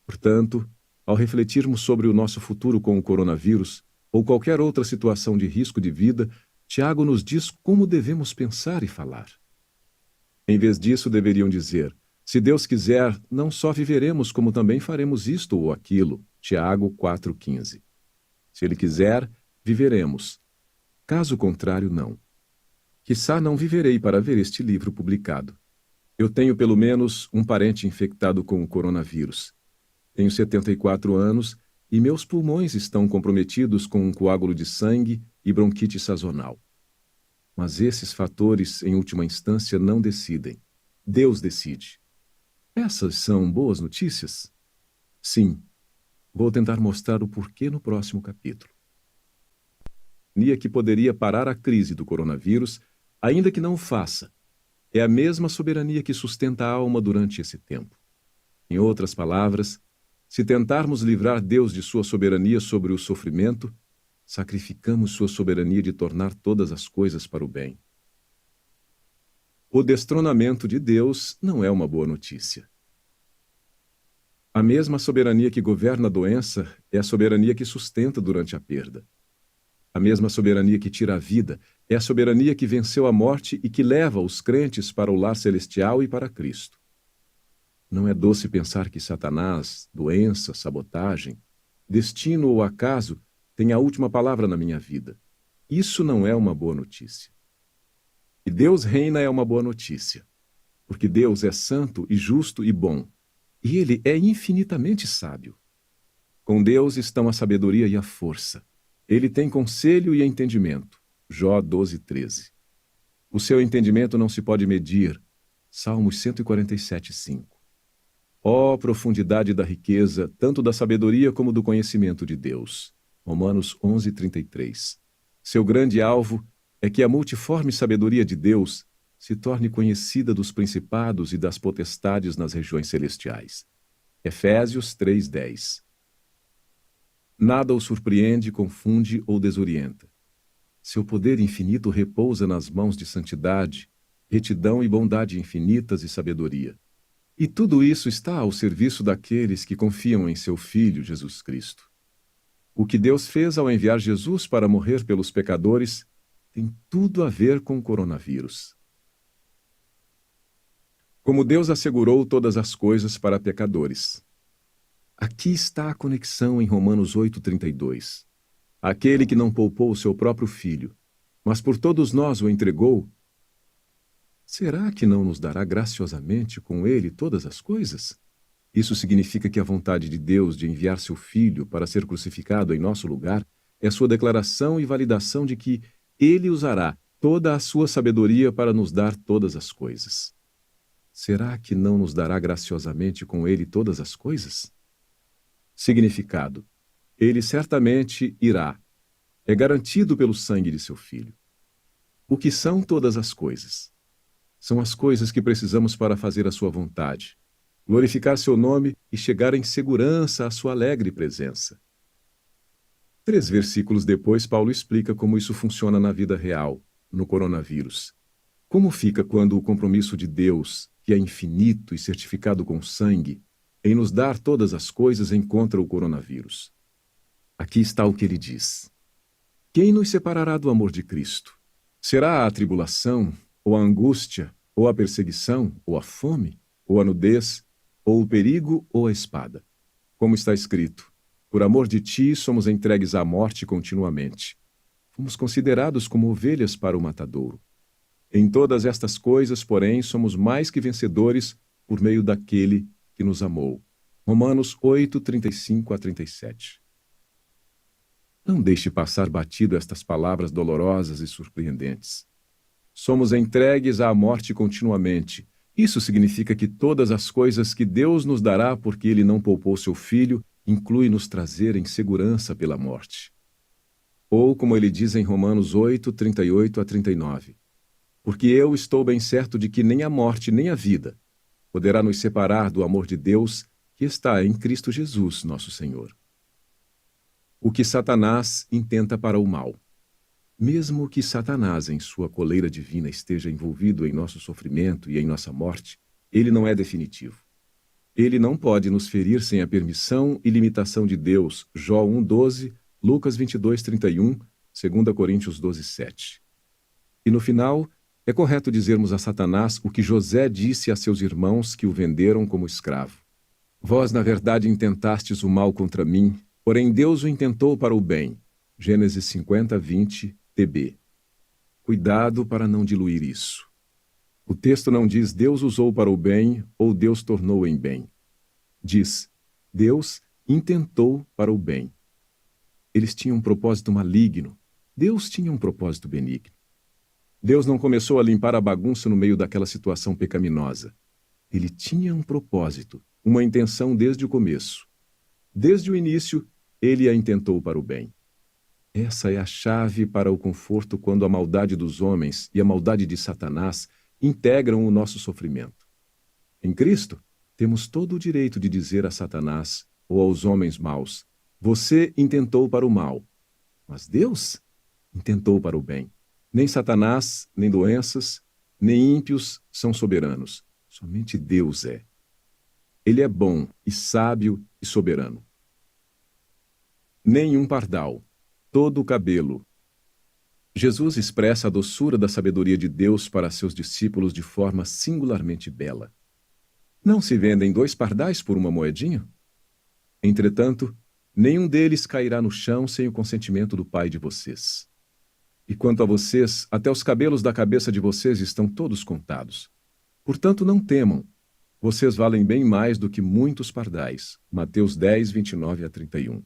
Portanto, ao refletirmos sobre o nosso futuro com o coronavírus, ou qualquer outra situação de risco de vida, Tiago nos diz como devemos pensar e falar. Em vez disso, deveriam dizer: se Deus quiser, não só viveremos, como também faremos isto ou aquilo. Tiago 4,15. Se Ele quiser, viveremos. Caso contrário, não. Quiçá não viverei para ver este livro publicado. Eu tenho pelo menos um parente infectado com o coronavírus. Tenho 74 anos e meus pulmões estão comprometidos com um coágulo de sangue e bronquite sazonal. Mas esses fatores, em última instância, não decidem. Deus decide. Essas são boas notícias? Sim. Vou tentar mostrar o porquê no próximo capítulo. A que poderia parar a crise do coronavírus, ainda que não o faça, é a mesma soberania que sustenta a alma durante esse tempo. Em outras palavras, se tentarmos livrar Deus de sua soberania sobre o sofrimento, sacrificamos sua soberania de tornar todas as coisas para o bem. O destronamento de Deus não é uma boa notícia. A mesma soberania que governa a doença é a soberania que sustenta durante a perda. A mesma soberania que tira a vida é a soberania que venceu a morte e que leva os crentes para o lar celestial e para Cristo. Não é doce pensar que Satanás, doença, sabotagem, destino ou acaso têm a última palavra na minha vida. Isso não é uma boa notícia. E Deus reina é uma boa notícia, porque Deus é santo e justo e bom, e Ele é infinitamente sábio. Com Deus estão a sabedoria e a força. Ele tem conselho e entendimento. Jó 12, 13. O seu entendimento não se pode medir. Salmos 147, 5. Ó profundidade da riqueza, tanto da sabedoria como do conhecimento de Deus. Romanos 11, 33. Seu grande alvo é que a multiforme sabedoria de Deus se torne conhecida dos principados e das potestades nas regiões celestiais. Efésios 3, 10. Nada o surpreende, confunde ou desorienta. Seu poder infinito repousa nas mãos de santidade, retidão e bondade infinitas e sabedoria. E tudo isso está ao serviço daqueles que confiam em seu Filho, Jesus Cristo. O que Deus fez ao enviar Jesus para morrer pelos pecadores tem tudo a ver com o coronavírus. Como Deus assegurou todas as coisas para pecadores. Aqui está a conexão em Romanos 8,32. Aquele que não poupou o seu próprio filho, mas por todos nós o entregou, será que não nos dará graciosamente com ele todas as coisas? Isso significa que a vontade de Deus de enviar seu Filho para ser crucificado em nosso lugar é sua declaração e validação de que ele usará toda a sua sabedoria para nos dar todas as coisas. Será que não nos dará graciosamente com ele todas as coisas? Significado: ele certamente irá. É garantido pelo sangue de seu Filho. O que são todas as coisas? São as coisas que precisamos para fazer a sua vontade, glorificar seu nome e chegar em segurança à sua alegre presença. 3 versículos depois, Paulo explica como isso funciona na vida real, no coronavírus. Como fica quando o compromisso de Deus, que é infinito e certificado com sangue, em nos dar todas as coisas encontra o coronavírus? Aqui está o que ele diz. Quem nos separará do amor de Cristo? Será a tribulação, ou a angústia, ou a perseguição, ou a fome, ou a nudez, ou o perigo, ou a espada? Como está escrito, por amor de ti somos entregues à morte continuamente. Fomos considerados como ovelhas para o matadouro. Em todas estas coisas, porém, somos mais que vencedores por meio daquele que nos amou. Romanos 8, 35-37. Não deixe passar batido estas palavras dolorosas e surpreendentes. Somos entregues à morte continuamente. Isso significa que todas as coisas que Deus nos dará porque Ele não poupou seu Filho, inclui nos trazer em segurança pela morte. Ou, como ele diz em Romanos 8, 38-39, porque eu estou bem certo de que nem a morte nem a vida poderá nos separar do amor de Deus que está em Cristo Jesus, nosso Senhor. O que Satanás intenta para o mal. Mesmo que Satanás, em sua coleira divina, esteja envolvido em nosso sofrimento e em nossa morte, ele não é definitivo. Ele não pode nos ferir sem a permissão e limitação de Deus, Jó 1:12, Lucas 22:31, 2 Coríntios 12:7. E no final, é correto dizermos a Satanás o que José disse a seus irmãos que o venderam como escravo. Vós, na verdade, intentastes o mal contra mim, porém Deus o intentou para o bem. Gênesis 50:20, TB. Cuidado para não diluir isso. O texto não diz Deus usou para o bem ou Deus tornou em bem. Diz, Deus intentou para o bem. Eles tinham um propósito maligno. Deus tinha um propósito benigno. Deus não começou a limpar a bagunça no meio daquela situação pecaminosa. Ele tinha um propósito, uma intenção desde o começo. Desde o início, ele a intentou para o bem. Essa é a chave para o conforto quando a maldade dos homens e a maldade de Satanás integram o nosso sofrimento. Em Cristo, temos todo o direito de dizer a Satanás ou aos homens maus, você intentou para o mal, mas Deus intentou para o bem. Nem Satanás, nem doenças, nem ímpios são soberanos. Somente Deus é. Ele é bom e sábio e soberano. Nem um pardal, todo o cabelo. Jesus expressa a doçura da sabedoria de Deus para seus discípulos de forma singularmente bela. Não se vendem 2 pardais por uma moedinha? Entretanto, nenhum deles cairá no chão sem o consentimento do Pai de vocês. E quanto a vocês, até os cabelos da cabeça de vocês estão todos contados. Portanto, não temam. Vocês valem bem mais do que muitos pardais. Mateus 10, 29-31.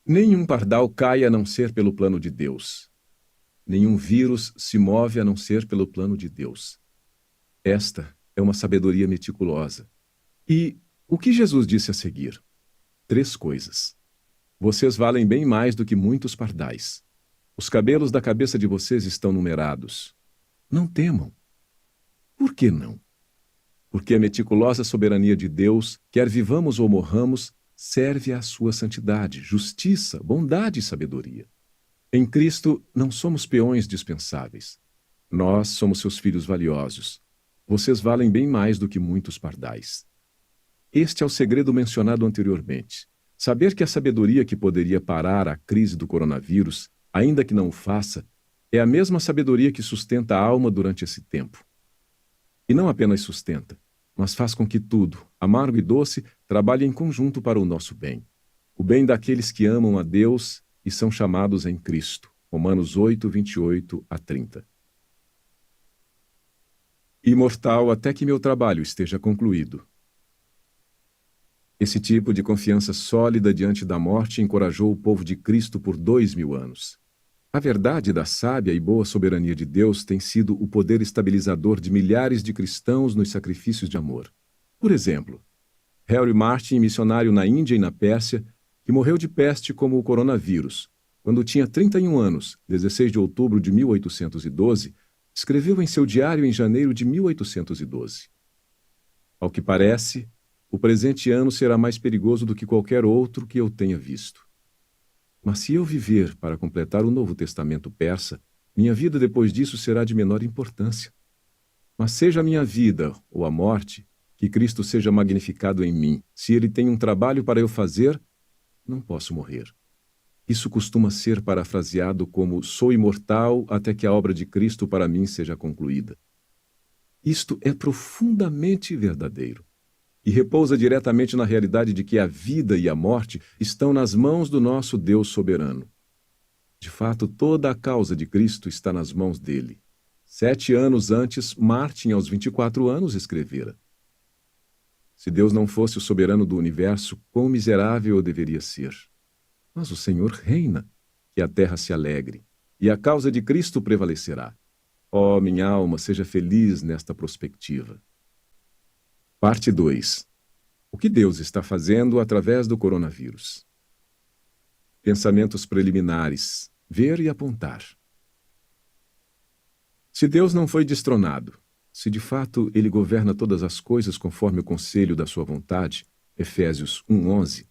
Nenhum pardal cai a não ser pelo plano de Deus. Nenhum vírus se move a não ser pelo plano de Deus. Esta é uma sabedoria meticulosa. E o que Jesus disse a seguir? 3 coisas. Vocês valem bem mais do que muitos pardais. Os cabelos da cabeça de vocês estão numerados. Não temam. Por que não? Porque a meticulosa soberania de Deus, quer vivamos ou morramos, serve à sua santidade, justiça, bondade e sabedoria. Em Cristo, não somos peões dispensáveis. Nós somos seus filhos valiosos. Vocês valem bem mais do que muitos pardais. Este é o segredo mencionado anteriormente. Saber que a sabedoria que poderia parar a crise do coronavírus, ainda que não o faça, é a mesma sabedoria que sustenta a alma durante esse tempo. E não apenas sustenta, mas faz com que tudo, amargo e doce, trabalhe em conjunto para o nosso bem. O bem daqueles que amam a Deus e são chamados em Cristo. Romanos 8, 28 a 30. Imortal até que meu trabalho esteja concluído. Esse tipo de confiança sólida diante da morte encorajou o povo de Cristo por 2000 anos. A verdade da sábia e boa soberania de Deus tem sido o poder estabilizador de milhares de cristãos nos sacrifícios de amor. Por exemplo, Henry Martyn, missionário na Índia e na Pérsia, que morreu de peste como o coronavírus, quando tinha 31 anos, 16 de outubro de 1812, escreveu em seu diário em janeiro de 1812. Ao que parece, o presente ano será mais perigoso do que qualquer outro que eu tenha visto. Mas se eu viver para completar o Novo Testamento persa, minha vida depois disso será de menor importância. Mas seja a minha vida ou a morte, que Cristo seja magnificado em mim. Se Ele tem um trabalho para eu fazer, não posso morrer. Isso costuma ser parafraseado como sou imortal até que a obra de Cristo para mim seja concluída. Isto é profundamente verdadeiro e repousa diretamente na realidade de que a vida e a morte estão nas mãos do nosso Deus soberano. De fato, toda a causa de Cristo está nas mãos dele. 7 anos antes, Martin, aos 24 anos, escrevera: se Deus não fosse o soberano do universo, quão miserável eu deveria ser. Mas o Senhor reina, que a terra se alegre, e a causa de Cristo prevalecerá. Ó, minha alma, seja feliz nesta prospectiva. Parte 2. O que Deus está fazendo através do coronavírus? Pensamentos preliminares. Ver e apontar. Se Deus não foi destronado, se de fato Ele governa todas as coisas conforme o conselho da sua vontade, Efésios 1:11,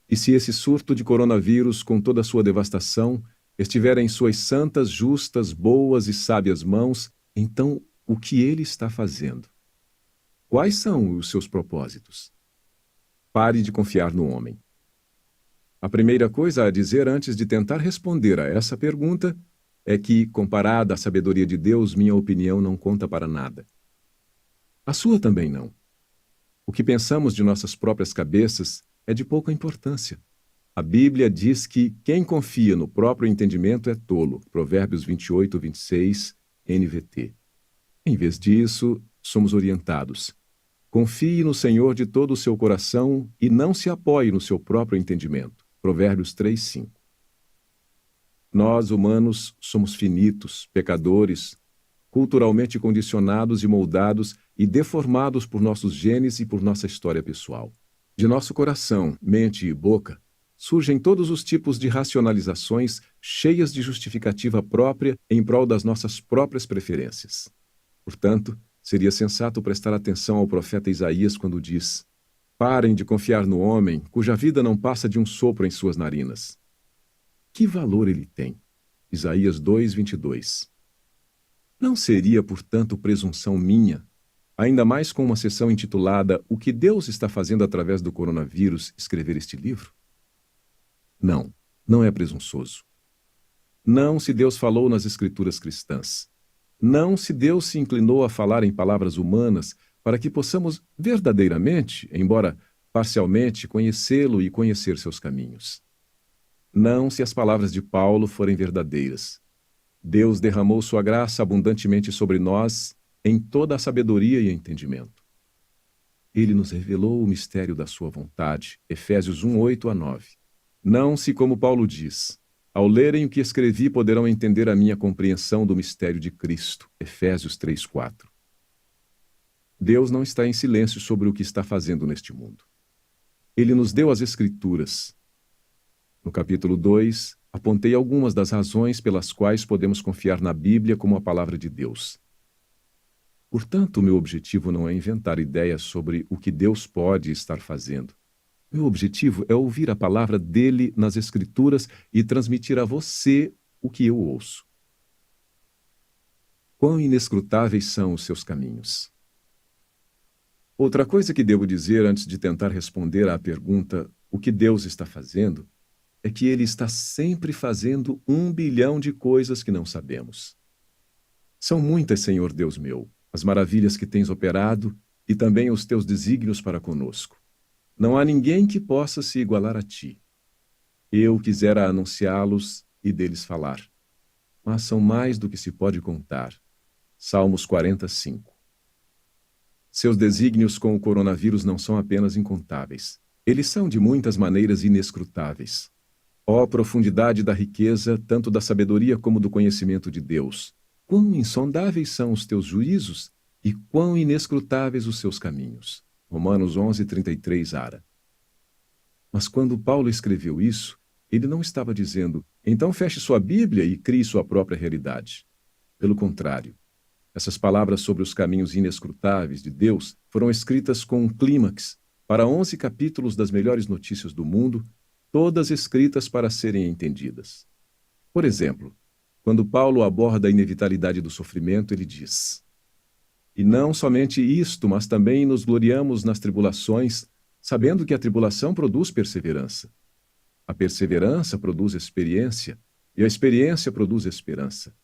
e se esse surto de coronavírus, com toda a sua devastação, estiver em suas santas, justas, boas e sábias mãos, então o que Ele está fazendo? Quais são os seus propósitos? Pare de confiar no homem. A primeira coisa a dizer antes de tentar responder a essa pergunta é que, comparada à sabedoria de Deus, minha opinião não conta para nada. A sua também não. O que pensamos de nossas próprias cabeças é de pouca importância. A Bíblia diz que quem confia no próprio entendimento é tolo. Provérbios 28, 26, NVT. Em vez disso, somos orientados. Confie no Senhor de todo o seu coração e não se apoie no seu próprio entendimento. Provérbios 3:5. Nós, humanos, somos finitos, pecadores, culturalmente condicionados e moldados e deformados por nossos genes e por nossa história pessoal. De nosso coração, mente e boca, surgem todos os tipos de racionalizações cheias de justificativa própria em prol das nossas próprias preferências. Portanto, seria sensato prestar atenção ao profeta Isaías quando diz: parem de confiar no homem, cuja vida não passa de um sopro em suas narinas. Que valor ele tem? Isaías 2:22. Não seria, portanto, presunção minha, ainda mais com uma sessão intitulada O que Deus está fazendo através do coronavírus, escrever este livro? Não, não é presunçoso. Não se Deus falou nas escrituras cristãs. Não se Deus se inclinou a falar em palavras humanas para que possamos verdadeiramente, embora parcialmente, conhecê-lo e conhecer seus caminhos. Não se as palavras de Paulo forem verdadeiras. Deus derramou sua graça abundantemente sobre nós em toda a sabedoria e entendimento. Ele nos revelou o mistério da sua vontade. Efésios 1:8-9. Não se, como Paulo diz, ao lerem o que escrevi, poderão entender a minha compreensão do mistério de Cristo. Efésios 3:4. Deus não está em silêncio sobre o que está fazendo neste mundo. Ele nos deu as Escrituras. No capítulo 2, apontei algumas das razões pelas quais podemos confiar na Bíblia como a palavra de Deus. Portanto, meu objetivo não é inventar ideias sobre o que Deus pode estar fazendo. Meu objetivo é ouvir a palavra dele nas Escrituras e transmitir a você o que eu ouço. Quão inescrutáveis são os seus caminhos! Outra coisa que devo dizer antes de tentar responder à pergunta o que Deus está fazendo é que Ele está sempre fazendo 1 bilhão de coisas que não sabemos. São muitas, Senhor Deus meu, as maravilhas que tens operado e também os teus desígnios para conosco. Não há ninguém que possa se igualar a ti. Eu quisera anunciá-los e deles falar, mas são mais do que se pode contar. Salmos 45. Seus desígnios com o coronavírus não são apenas incontáveis. Eles são de muitas maneiras inescrutáveis. Ó profundidade da riqueza, tanto da sabedoria como do conhecimento de Deus! Quão insondáveis são os teus juízos e quão inescrutáveis os seus caminhos. Romanos 11:33, Ara. Mas quando Paulo escreveu isso, ele não estava dizendo, então feche sua Bíblia e crie sua própria realidade. Pelo contrário, essas palavras sobre os caminhos inescrutáveis de Deus foram escritas com um clímax para 11 capítulos das melhores notícias do mundo, todas escritas para serem entendidas. Por exemplo, quando Paulo aborda a inevitabilidade do sofrimento, ele diz: E não somente isto, mas também nos gloriamos nas tribulações, sabendo que a tribulação produz perseverança. A perseverança produz experiência, e a experiência produz esperança.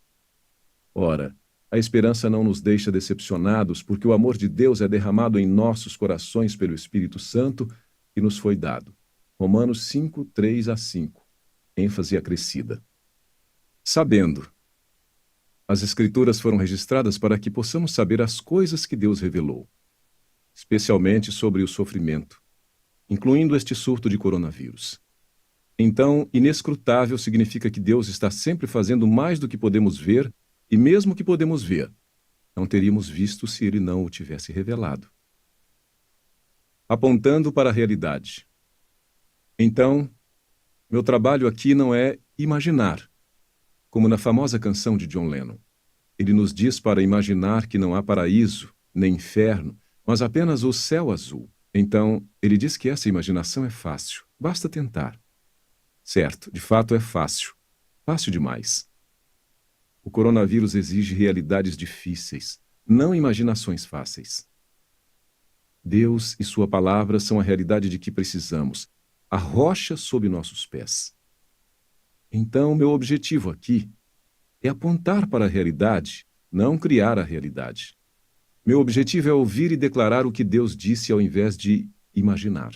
Ora, a esperança não nos deixa decepcionados, porque o amor de Deus é derramado em nossos corações pelo Espírito Santo que nos foi dado. Romanos 5:3-5. ênfase acrescida. Sabendo. As Escrituras foram registradas para que possamos saber as coisas que Deus revelou, especialmente sobre o sofrimento, incluindo este surto de coronavírus. Então, inescrutável significa que Deus está sempre fazendo mais do que podemos ver, e mesmo que podemos ver, não teríamos visto se Ele não o tivesse revelado. Apontando para a realidade. Então, meu trabalho aqui não é imaginar, como na famosa canção de John Lennon. Ele nos diz para imaginar que não há paraíso, nem inferno, mas apenas o céu azul. Então, ele diz que essa imaginação é fácil, basta tentar. Certo, de fato é fácil. Fácil demais. O coronavírus exige realidades difíceis, não imaginações fáceis. Deus e sua palavra são a realidade de que precisamos, a rocha sob nossos pés. Então, meu objetivo aqui é apontar para a realidade, não criar a realidade. Meu objetivo é ouvir e declarar o que Deus disse ao invés de imaginar.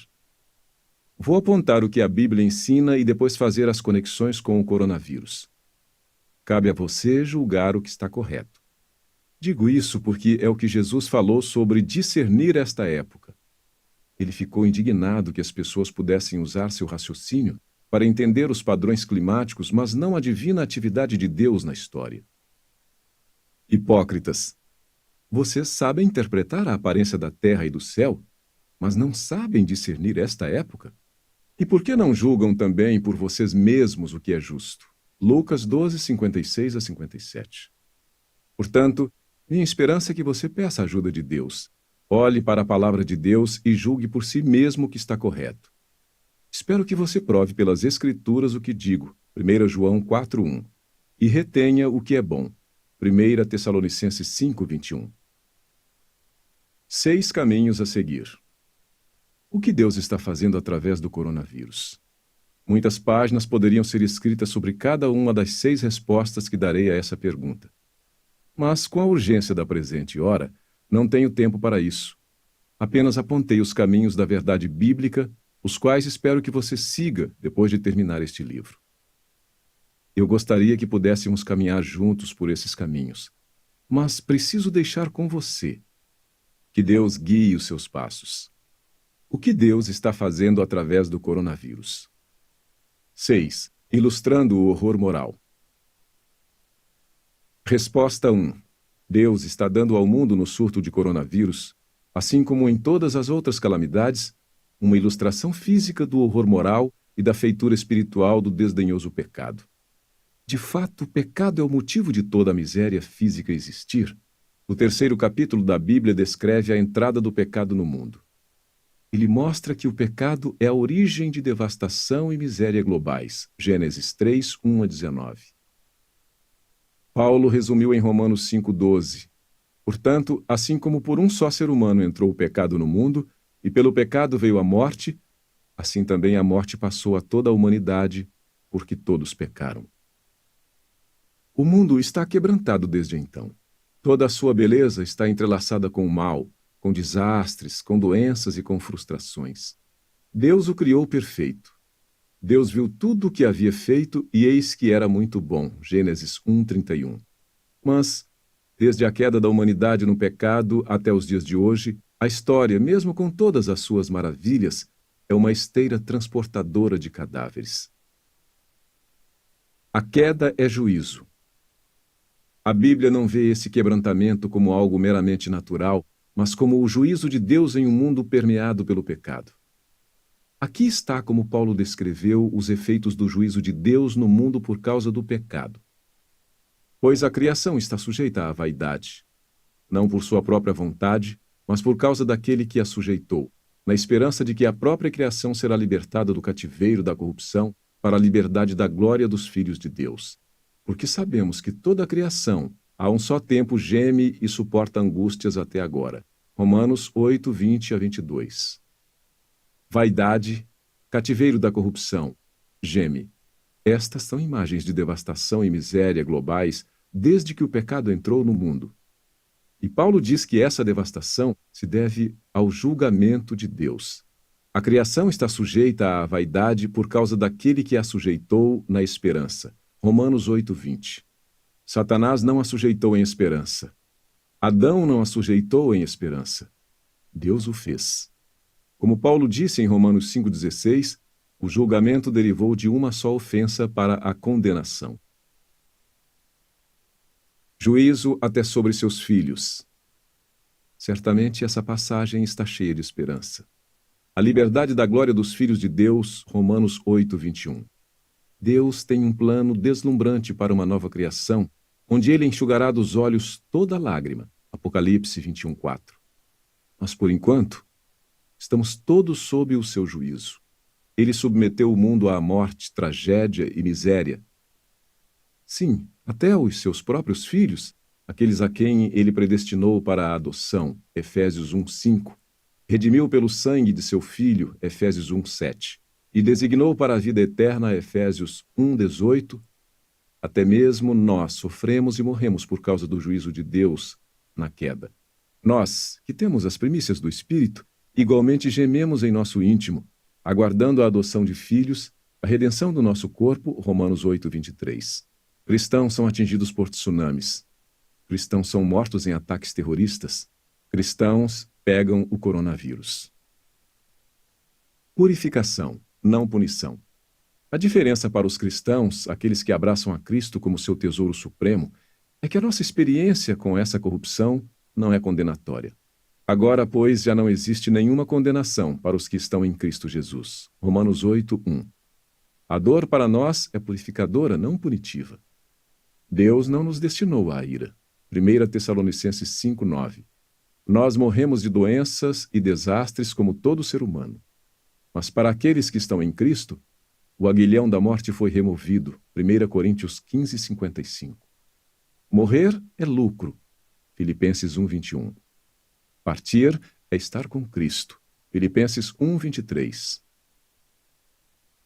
Vou apontar o que a Bíblia ensina e depois fazer as conexões com o coronavírus. Cabe a você julgar o que está correto. Digo isso porque é o que Jesus falou sobre discernir esta época. Ele ficou indignado que as pessoas pudessem usar seu raciocínio para entender os padrões climáticos, mas não a divina atividade de Deus na história. Hipócritas! Vocês sabem interpretar a aparência da terra e do céu, mas não sabem discernir esta época? E por que não julgam também por vocês mesmos o que é justo? Lucas 12:56-57. Portanto, minha esperança é que você peça a ajuda de Deus. Olhe para a palavra de Deus e julgue por si mesmo o que está correto. Espero que você prove pelas Escrituras o que digo, 1 João 4:1, e retenha o que é bom, 1 Tessalonicenses 5:21. 6 caminhos a seguir. O que Deus está fazendo através do coronavírus? Muitas páginas poderiam ser escritas sobre cada uma das 6 respostas que darei a essa pergunta. Mas, com a urgência da presente hora, não tenho tempo para isso. Apenas apontei os caminhos da verdade bíblica, os quais espero que você siga depois de terminar este livro. Eu gostaria que pudéssemos caminhar juntos por esses caminhos, mas preciso deixar com você. Que Deus guie os seus passos. O que Deus está fazendo através do coronavírus? 6. Ilustrando o horror moral. Resposta 1. Deus está dando ao mundo no surto de coronavírus, assim como em todas as outras calamidades, uma ilustração física do horror moral e da feitura espiritual do desdenhoso pecado. De fato, o pecado é o motivo de toda a miséria física existir. O 3º capítulo da Bíblia descreve a entrada do pecado no mundo. Ele mostra que o pecado é a origem de devastação e miséria globais. Gênesis 3:1-19. Paulo resumiu em Romanos 5:12. Portanto, assim como por um só ser humano entrou o pecado no mundo, e pelo pecado veio a morte, assim também a morte passou a toda a humanidade, porque todos pecaram. O mundo está quebrantado desde então. Toda a sua beleza está entrelaçada com o mal, com desastres, com doenças e com frustrações. Deus o criou perfeito. Deus viu tudo o que havia feito e eis que era muito bom. Gênesis 1:31. Mas, desde a queda da humanidade no pecado até os dias de hoje, a história, mesmo com todas as suas maravilhas, é uma esteira transportadora de cadáveres. A queda é juízo. A Bíblia não vê esse quebrantamento como algo meramente natural, mas como o juízo de Deus em um mundo permeado pelo pecado. Aqui está como Paulo descreveu os efeitos do juízo de Deus no mundo por causa do pecado. Pois a criação está sujeita à vaidade, não por sua própria vontade, mas por causa daquele que a sujeitou, na esperança de que a própria criação será libertada do cativeiro da corrupção para a liberdade da glória dos filhos de Deus. Porque sabemos que toda a criação, a um só tempo, geme e suporta angústias até agora. Romanos 8:20-22. Vaidade, cativeiro da corrupção, geme. Estas são imagens de devastação e miséria globais desde que o pecado entrou no mundo. E Paulo diz que essa devastação se deve ao julgamento de Deus. A criação está sujeita à vaidade por causa daquele que a sujeitou na esperança. Romanos 8:20. Satanás não a sujeitou em esperança. Adão não a sujeitou em esperança. Deus o fez. Como Paulo disse em Romanos 5:16, o julgamento derivou de uma só ofensa para a condenação. Juízo até sobre seus filhos. Certamente essa passagem está cheia de esperança. A liberdade da glória dos filhos de Deus, Romanos 8:21. Deus tem um plano deslumbrante para uma nova criação, onde ele enxugará dos olhos toda lágrima, Apocalipse 21:4. Mas por enquanto, estamos todos sob o seu juízo. Ele submeteu o mundo à morte, tragédia e miséria. Sim, até os seus próprios filhos, aqueles a quem ele predestinou para a adoção, Efésios 1:5, redimiu pelo sangue de seu Filho, Efésios 1:7, e designou para a vida eterna, Efésios 1:18, até mesmo nós sofremos e morremos por causa do juízo de Deus na queda. Nós, que temos as primícias do Espírito, igualmente gememos em nosso íntimo, aguardando a adoção de filhos, a redenção do nosso corpo, Romanos 8:23. Cristãos são atingidos por tsunamis. Cristãos são mortos em ataques terroristas. Cristãos pegam o coronavírus. Purificação, não punição. A diferença para os cristãos, aqueles que abraçam a Cristo como seu tesouro supremo, é que a nossa experiência com essa corrupção não é condenatória. Agora, pois, já não existe nenhuma condenação para os que estão em Cristo Jesus. Romanos 8:1. A dor para nós é purificadora, não punitiva. Deus não nos destinou à ira. 1 Tessalonicenses 5:9. Nós morremos de doenças e desastres como todo ser humano. Mas para aqueles que estão em Cristo, o aguilhão da morte foi removido. 1 Coríntios 15:55. Morrer é lucro. Filipenses 1:21. Partir é estar com Cristo. Filipenses 1:23.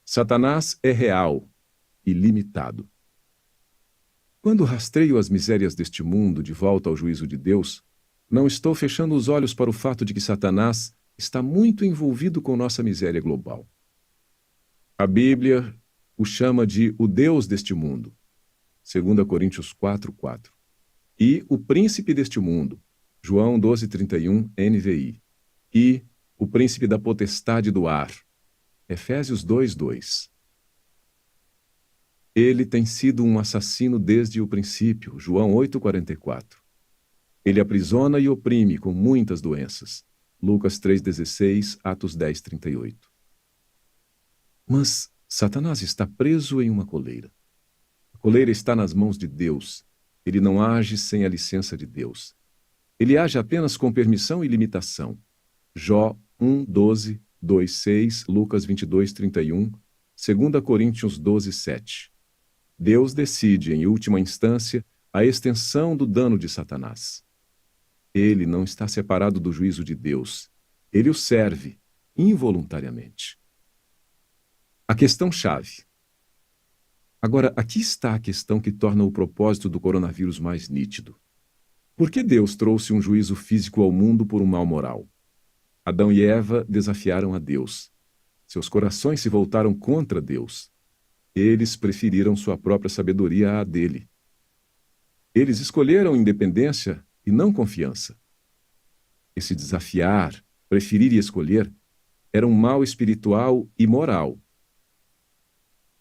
Satanás é real e limitado. Quando rastreio as misérias deste mundo de volta ao juízo de Deus, não estou fechando os olhos para o fato de que Satanás está muito envolvido com nossa miséria global. A Bíblia o chama de o Deus deste mundo, 2 Coríntios 4:4, e o príncipe deste mundo, João 12:31, NVI, e o príncipe da potestade do ar, Efésios 2:2. Ele tem sido um assassino desde o princípio, João 8:44. Ele aprisiona e oprime com muitas doenças, Lucas 3:16, Atos 10:38. Mas Satanás está preso em uma coleira. A coleira está nas mãos de Deus. Ele não age sem a licença de Deus. Ele age apenas com permissão e limitação. Jó 1:12, 2:6, Lucas 22:31, 2 Coríntios 12:7. Deus decide, em última instância, a extensão do dano de Satanás. Ele não está separado do juízo de Deus. Ele o serve, involuntariamente. A questão-chave. Agora, aqui está a questão que torna o propósito do coronavírus mais nítido. Por que Deus trouxe um juízo físico ao mundo por um mal moral? Adão e Eva desafiaram a Deus. Seus corações se voltaram contra Deus. Eles preferiram sua própria sabedoria à dele. Eles escolheram independência e não confiança. Esse desafiar, preferir e escolher, era um mal espiritual e moral.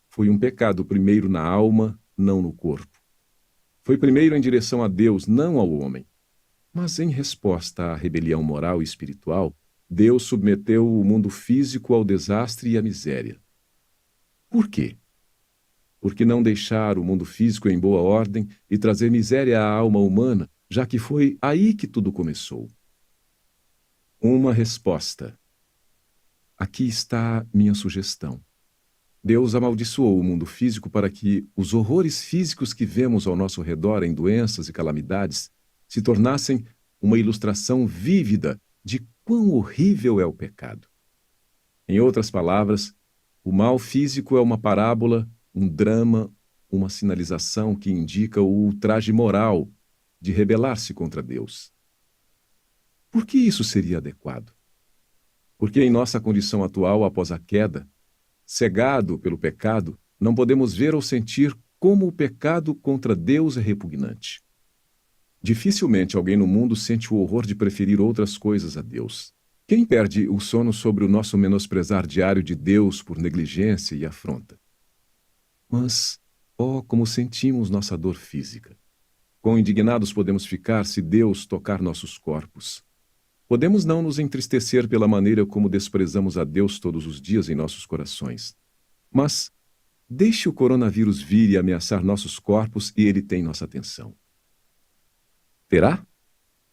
Foi um pecado primeiro na alma, não no corpo. Foi primeiro em direção a Deus, não ao homem. Mas em resposta à rebelião moral e espiritual, Deus submeteu o mundo físico ao desastre e à miséria. Por quê? Por que não deixar o mundo físico em boa ordem e trazer miséria à alma humana, já que foi aí que tudo começou? Uma resposta. Aqui está minha sugestão. Deus amaldiçoou o mundo físico para que os horrores físicos que vemos ao nosso redor em doenças e calamidades se tornassem uma ilustração vívida de quão horrível é o pecado. Em outras palavras, o mal físico é uma parábola, um drama, uma sinalização que indica o ultraje moral de rebelar-se contra Deus. Por que isso seria adequado? Porque em nossa condição atual, após a queda, cegado pelo pecado, não podemos ver ou sentir como o pecado contra Deus é repugnante. Dificilmente alguém no mundo sente o horror de preferir outras coisas a Deus. Quem perde o sono sobre o nosso menosprezar diário de Deus por negligência e afronta? Mas, como sentimos nossa dor física. Quão indignados podemos ficar se Deus tocar nossos corpos. Podemos não nos entristecer pela maneira como desprezamos a Deus todos os dias em nossos corações. Mas deixe o coronavírus vir e ameaçar nossos corpos e ele tem nossa atenção. Terá?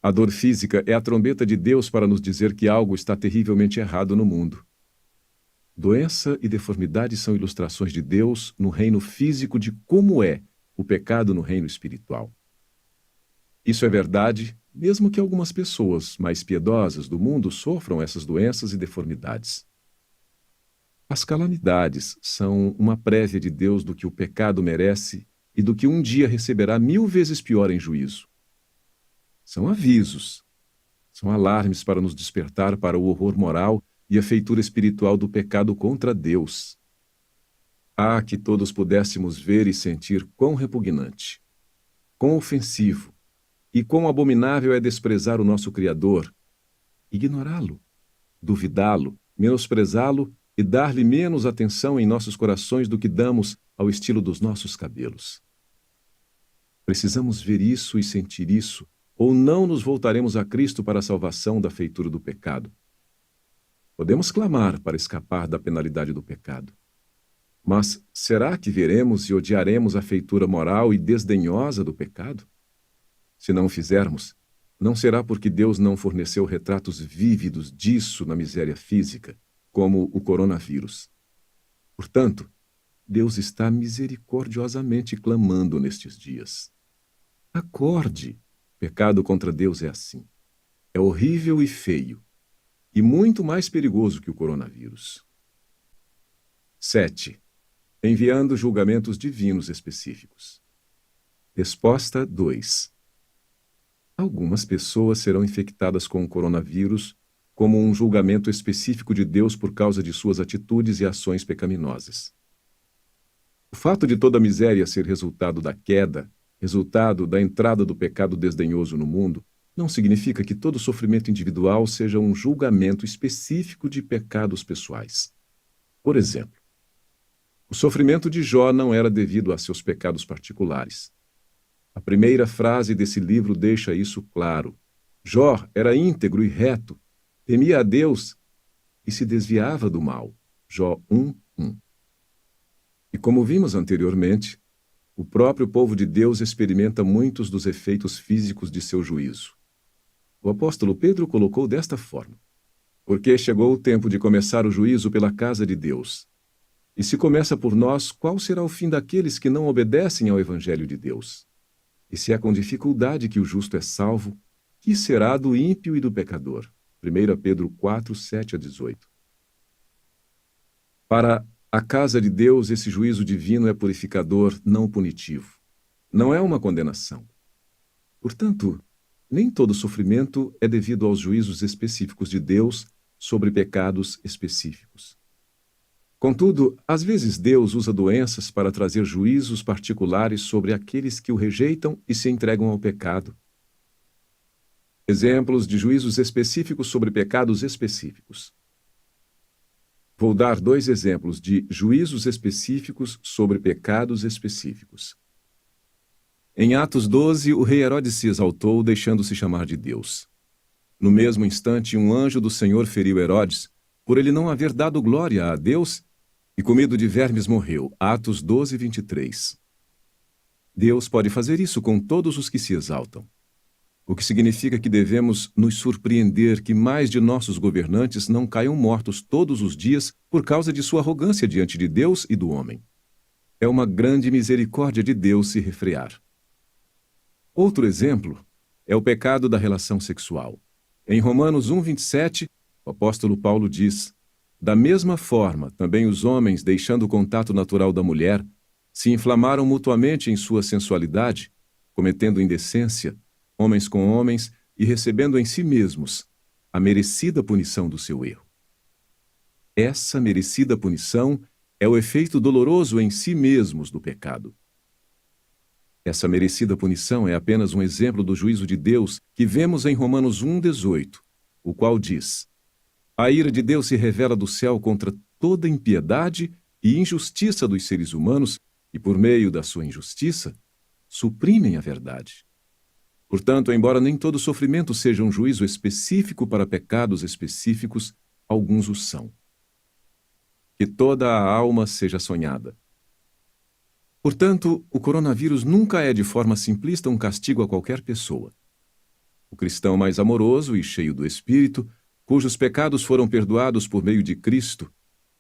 A dor física é a trombeta de Deus para nos dizer que algo está terrivelmente errado no mundo. Doença e deformidade são ilustrações de Deus no reino físico de como é o pecado no reino espiritual. Isso é verdade, mesmo que algumas pessoas mais piedosas do mundo sofram essas doenças e deformidades. As calamidades são uma prévia de Deus do que o pecado merece e do que um dia receberá 1000 vezes pior em juízo. São avisos, são alarmes para nos despertar para o horror moral e a feitura espiritual do pecado contra Deus. Ah, que todos pudéssemos ver e sentir quão repugnante, quão ofensivo, e quão abominável é desprezar o nosso Criador, ignorá-lo, duvidá-lo, menosprezá-lo e dar-lhe menos atenção em nossos corações do que damos ao estilo dos nossos cabelos. Precisamos ver isso e sentir isso, ou não nos voltaremos a Cristo para a salvação da feitura do pecado. Podemos clamar para escapar da penalidade do pecado. Mas será que veremos e odiaremos a feitura moral e desdenhosa do pecado? Se não o fizermos, não será porque Deus não forneceu retratos vívidos disso na miséria física, como o coronavírus. Portanto, Deus está misericordiosamente clamando nestes dias. Acorde! Pecado contra Deus é assim. É horrível e feio, e muito mais perigoso que o coronavírus. 7. Enviando julgamentos divinos específicos. Resposta 2. Algumas pessoas serão infectadas com o coronavírus como um julgamento específico de Deus por causa de suas atitudes e ações pecaminosas. O fato de toda a miséria ser resultado da queda, resultado da entrada do pecado desdenhoso no mundo, não significa que todo sofrimento individual seja um julgamento específico de pecados pessoais. Por exemplo, o sofrimento de Jó não era devido a seus pecados particulares. A primeira frase desse livro deixa isso claro. Jó era íntegro e reto, temia a Deus e se desviava do mal. Jó 1:1. E como vimos anteriormente, o próprio povo de Deus experimenta muitos dos efeitos físicos de seu juízo. O apóstolo Pedro colocou desta forma: porque chegou o tempo de começar o juízo pela casa de Deus. E se começa por nós, qual será o fim daqueles que não obedecem ao Evangelho de Deus? E se é com dificuldade que o justo é salvo, que será do ímpio e do pecador? 1 Pedro 4, 7 a 18. Para a casa de Deus, esse juízo divino é purificador, não punitivo. Não é uma condenação. Portanto, nem todo sofrimento é devido aos juízos específicos de Deus sobre pecados específicos. Contudo, às vezes Deus usa doenças para trazer juízos particulares sobre aqueles que o rejeitam e se entregam ao pecado. Exemplos de juízos específicos sobre pecados específicos. Vou dar 2 exemplos de juízos específicos sobre pecados específicos. Em Atos 12, o rei Herodes se exaltou, deixando-se chamar de Deus. No mesmo instante, um anjo do Senhor feriu Herodes, por ele não haver dado glória a Deus, e comido de vermes morreu. Atos 12, 23. Deus pode fazer isso com todos os que se exaltam. O que significa que devemos nos surpreender que mais de nossos governantes não caiam mortos todos os dias por causa de sua arrogância diante de Deus e do homem. É uma grande misericórdia de Deus se refrear. Outro exemplo é o pecado da relação sexual. Em Romanos 1:27, o apóstolo Paulo diz: da mesma forma, também os homens, deixando o contato natural da mulher, se inflamaram mutuamente em sua sensualidade, cometendo indecência, homens com homens, e recebendo em si mesmos a merecida punição do seu erro. Essa merecida punição é o efeito doloroso em si mesmos do pecado. Essa merecida punição é apenas um exemplo do juízo de Deus que vemos em Romanos 1:18, o qual diz: a ira de Deus se revela do céu contra toda impiedade e injustiça dos seres humanos, e por meio da sua injustiça, suprimem a verdade. Portanto, embora nem todo sofrimento seja um juízo específico para pecados específicos, alguns o são. Que toda a alma seja sonhada. Portanto, o coronavírus nunca é de forma simplista um castigo a qualquer pessoa. O cristão mais amoroso e cheio do Espírito, cujos pecados foram perdoados por meio de Cristo,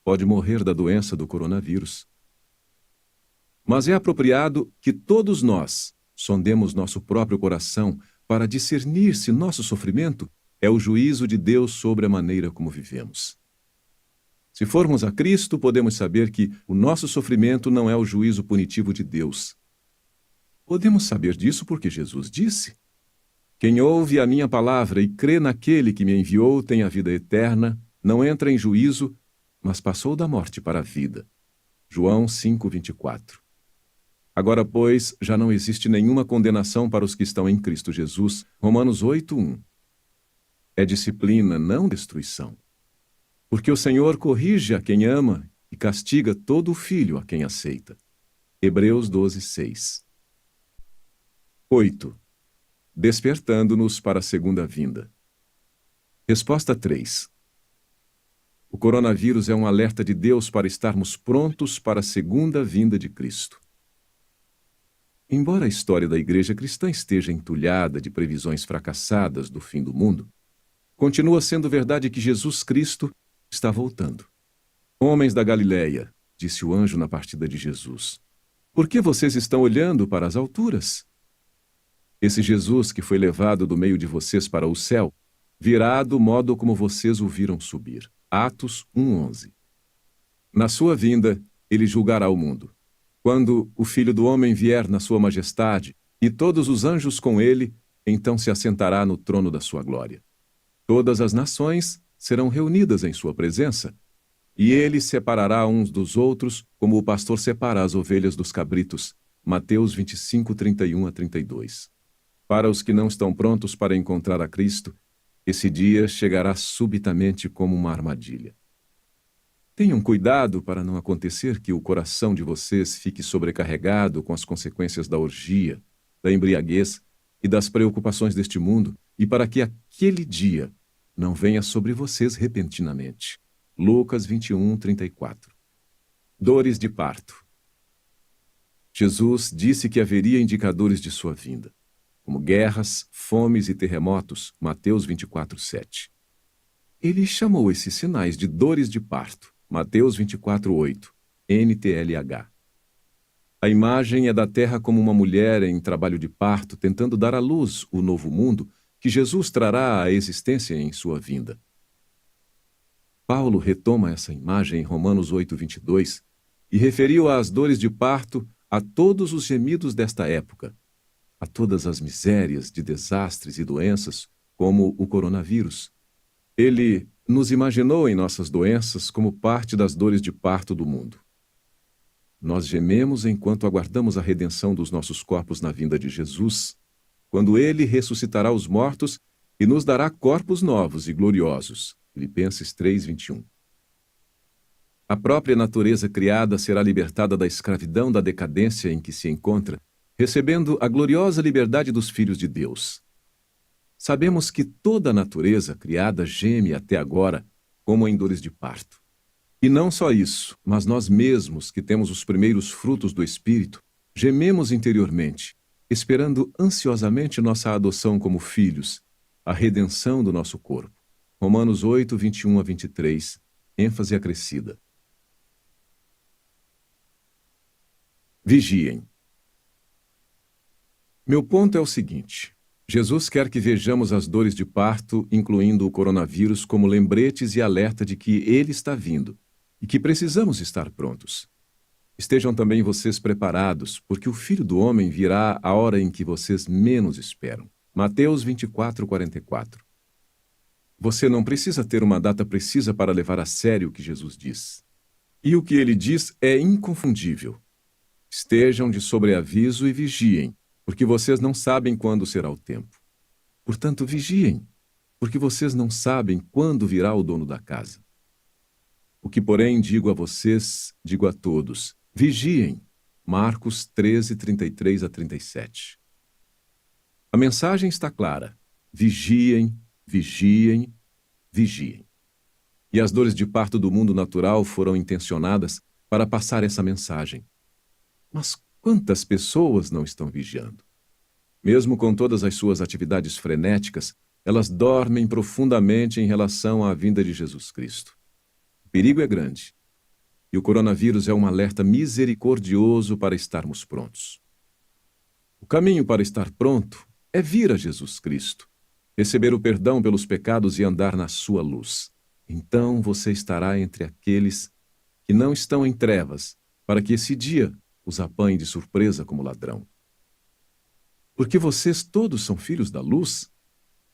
pode morrer da doença do coronavírus. Mas é apropriado que todos nós sondemos nosso próprio coração para discernir se nosso sofrimento é o juízo de Deus sobre a maneira como vivemos. Se formos a Cristo, podemos saber que o nosso sofrimento não é o juízo punitivo de Deus. Podemos saber disso porque Jesus disse: quem ouve a minha palavra e crê naquele que me enviou tem a vida eterna, não entra em juízo, mas passou da morte para a vida. João 5:24. Agora, pois, já não existe nenhuma condenação para os que estão em Cristo Jesus. Romanos 8:1. É disciplina, não destruição. Porque o Senhor corrige a quem ama e castiga todo o filho a quem aceita. Hebreus 12:6. 8. Despertando-nos para a segunda vinda. Resposta 3. O coronavírus é um alerta de Deus para estarmos prontos para a segunda vinda de Cristo. Embora a história da Igreja cristã esteja entulhada de previsões fracassadas do fim do mundo, continua sendo verdade que Jesus Cristo está voltando. Homens da Galileia, disse o anjo na partida de Jesus, por que vocês estão olhando para as alturas? Esse Jesus que foi levado do meio de vocês para o céu, virá do modo como vocês o viram subir. Atos 1:11. Na sua vinda, ele julgará o mundo. Quando o Filho do Homem vier na sua majestade, e todos os anjos com ele, então se assentará no trono da sua glória. Todas as nações serão reunidas em sua presença, e ele separará uns dos outros, como o pastor separa as ovelhas dos cabritos. Mateus 25:31-32. Para os que não estão prontos para encontrar a Cristo, esse dia chegará subitamente como uma armadilha. Tenham cuidado para não acontecer que o coração de vocês fique sobrecarregado com as consequências da orgia, da embriaguez e das preocupações deste mundo, e para que aquele dia não venha sobre vocês repentinamente. Lucas 21:34. Dores de parto. Jesus disse que haveria indicadores de sua vinda, como guerras, fomes e terremotos. Mateus 24:7. Ele chamou esses sinais de dores de parto. Mateus 24:8, NTLH. A imagem é da terra como uma mulher em trabalho de parto tentando dar à luz o novo mundo que Jesus trará à existência em sua vinda. Paulo retoma essa imagem em Romanos 8:22 e referiu às dores de parto a todos os gemidos desta época, a todas as misérias de desastres e doenças, como o coronavírus. Ele nos imaginou em nossas doenças como parte das dores de parto do mundo. Nós gememos enquanto aguardamos a redenção dos nossos corpos na vinda de Jesus, quando ele ressuscitará os mortos e nos dará corpos novos e gloriosos. Filipenses 3:21. A própria natureza criada será libertada da escravidão da decadência em que se encontra, recebendo a gloriosa liberdade dos filhos de Deus. Sabemos que toda a natureza criada geme até agora, como em dores de parto. E não só isso, mas nós mesmos, que temos os primeiros frutos do Espírito, gememos interiormente, esperando ansiosamente nossa adoção como filhos, a redenção do nosso corpo. Romanos 8:21-23, ênfase acrescida. Vigiem. Meu ponto é o seguinte: Jesus quer que vejamos as dores de parto, incluindo o coronavírus, como lembretes e alerta de que ele está vindo e que precisamos estar prontos. Estejam também vocês preparados, porque o Filho do Homem virá à hora em que vocês menos esperam. Mateus 24:44. Você não precisa ter uma data precisa para levar a sério o que Jesus diz. E o que ele diz é inconfundível. Estejam de sobreaviso e vigiem, porque vocês não sabem quando será o tempo. Portanto, vigiem, porque vocês não sabem quando virá o dono da casa. O que, porém, digo a vocês, digo a todos: vigiem. Marcos 13:33-37. A mensagem está clara: vigiem, vigiem, vigiem. E as dores de parto do mundo natural foram intencionadas para passar essa mensagem. Mas quantas pessoas não estão vigiando? Mesmo com todas as suas atividades frenéticas, elas dormem profundamente em relação à vinda de Jesus Cristo. O perigo é grande. E o coronavírus é um alerta misericordioso para estarmos prontos. O caminho para estar pronto é vir a Jesus Cristo, receber o perdão pelos pecados e andar na sua luz. Então você estará entre aqueles que não estão em trevas, para que esse dia os apanhe de surpresa como ladrão. Porque vocês todos são filhos da luz?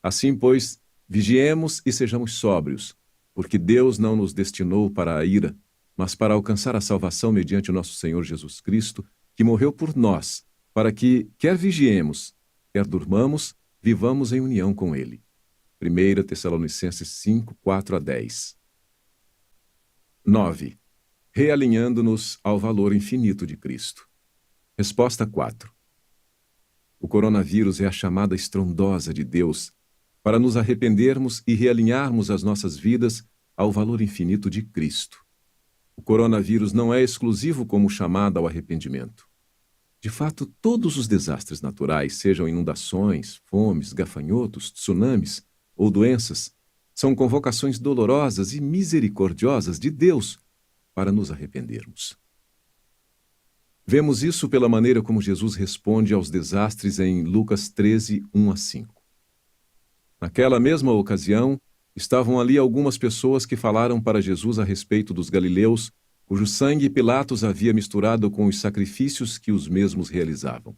Assim, pois, vigiemos e sejamos sóbrios, porque Deus não nos destinou para a ira, mas para alcançar a salvação mediante o nosso Senhor Jesus Cristo, que morreu por nós, para que, quer vigiemos, quer durmamos, vivamos em união com Ele. 1 Tessalonicenses 5, 4-10. 9. Realinhando-nos ao valor infinito de Cristo. Resposta 4. O coronavírus é a chamada estrondosa de Deus para nos arrependermos e realinharmos as nossas vidas ao valor infinito de Cristo. O coronavírus não é exclusivo como chamada ao arrependimento. De fato, todos os desastres naturais, sejam inundações, fomes, gafanhotos, tsunamis ou doenças, são convocações dolorosas e misericordiosas de Deus para nos arrependermos. Vemos isso pela maneira como Jesus responde aos desastres em Lucas 13, 1-5. Naquela mesma ocasião, estavam ali algumas pessoas que falaram para Jesus a respeito dos galileus, cujo sangue Pilatos havia misturado com os sacrifícios que os mesmos realizavam.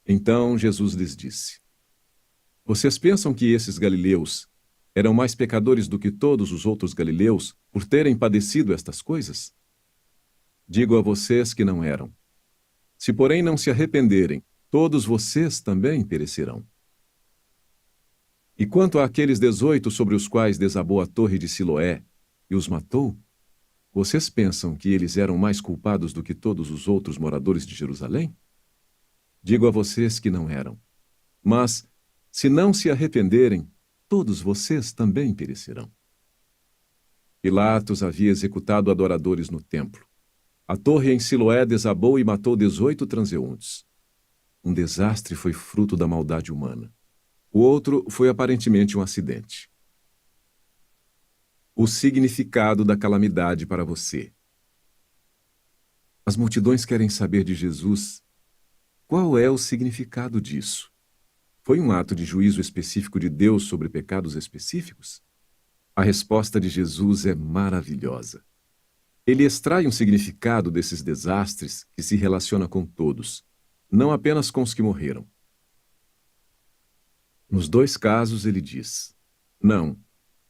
Então Jesus lhes disse: Vocês pensam que esses galileus eram mais pecadores do que todos os outros galileus por terem padecido estas coisas? Digo a vocês que não eram. Se, porém, não se arrependerem, todos vocês também perecerão. E quanto àqueles 18 sobre os quais desabou a torre de Siloé e os matou, vocês pensam que eles eram mais culpados do que todos os outros moradores de Jerusalém? Digo a vocês que não eram. Mas, se não se arrependerem, todos vocês também perecerão. Pilatos havia executado adoradores no templo. A torre em Siloé desabou e matou 18 transeuntes. Um desastre foi fruto da maldade humana. O outro foi aparentemente um acidente. O significado da calamidade para você. As multidões querem saber de Jesus. Qual é o significado disso? Foi um ato de juízo específico de Deus sobre pecados específicos? A resposta de Jesus é maravilhosa. Ele extrai um significado desses desastres que se relaciona com todos, não apenas com os que morreram. Nos dois casos, ele diz: não,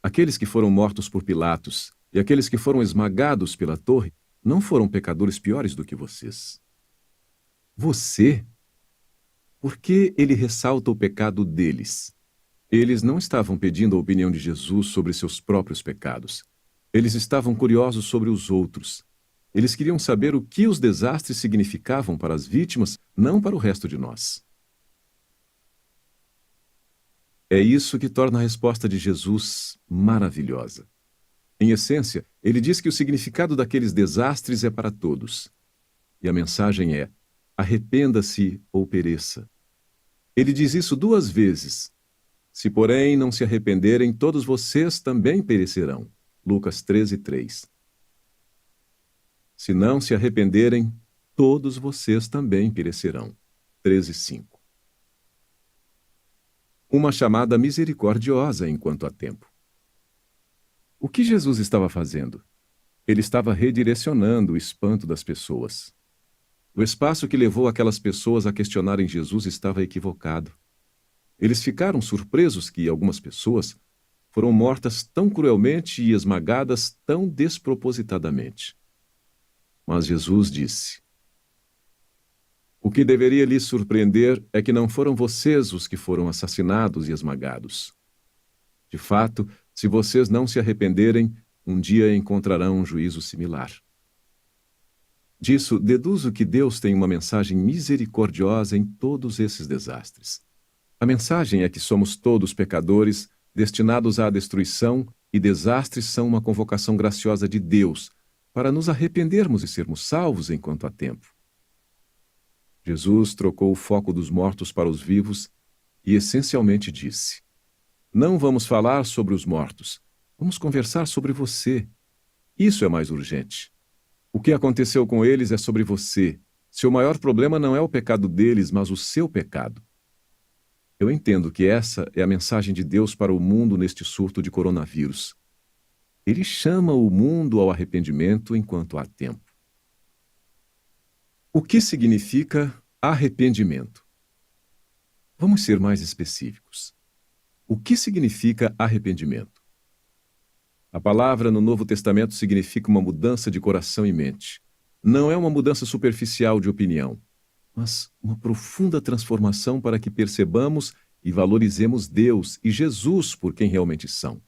aqueles que foram mortos por Pilatos e aqueles que foram esmagados pela torre não foram pecadores piores do que vocês. Você? Por que ele ressalta o pecado deles? Eles não estavam pedindo a opinião de Jesus sobre seus próprios pecados. Eles estavam curiosos sobre os outros. Eles queriam saber o que os desastres significavam para as vítimas, não para o resto de nós. É isso que torna a resposta de Jesus maravilhosa. Em essência, ele diz que o significado daqueles desastres é para todos. E a mensagem é: arrependa-se ou pereça. Ele diz isso duas vezes. Se, porém, não se arrependerem, todos vocês também perecerão. Lucas 13:3. Se não se arrependerem, todos vocês também perecerão. 13:5. Uma chamada misericordiosa enquanto há tempo. O que Jesus estava fazendo? Ele estava redirecionando o espanto das pessoas. O espaço que levou aquelas pessoas a questionarem Jesus estava equivocado. Eles ficaram surpresos que algumas pessoas foram mortas tão cruelmente e esmagadas tão despropositadamente. Mas Jesus disse: o que deveria lhes surpreender é que não foram vocês os que foram assassinados e esmagados. De fato, se vocês não se arrependerem, um dia encontrarão um juízo similar. Disso, deduzo que Deus tem uma mensagem misericordiosa em todos esses desastres. A mensagem é que somos todos pecadores, destinados à destruição, e desastres são uma convocação graciosa de Deus para nos arrependermos e sermos salvos enquanto há tempo. Jesus trocou o foco dos mortos para os vivos e essencialmente disse: não vamos falar sobre os mortos, vamos conversar sobre você. Isso é mais urgente. O que aconteceu com eles é sobre você. Seu maior problema não é o pecado deles, mas o seu pecado. Eu entendo que essa é a mensagem de Deus para o mundo neste surto de coronavírus. Ele chama o mundo ao arrependimento enquanto há tempo. O que significa arrependimento? Vamos ser mais específicos. O que significa arrependimento? A palavra no Novo Testamento significa uma mudança de coração e mente. Não é uma mudança superficial de opinião, mas uma profunda transformação para que percebamos e valorizemos Deus e Jesus por quem realmente são.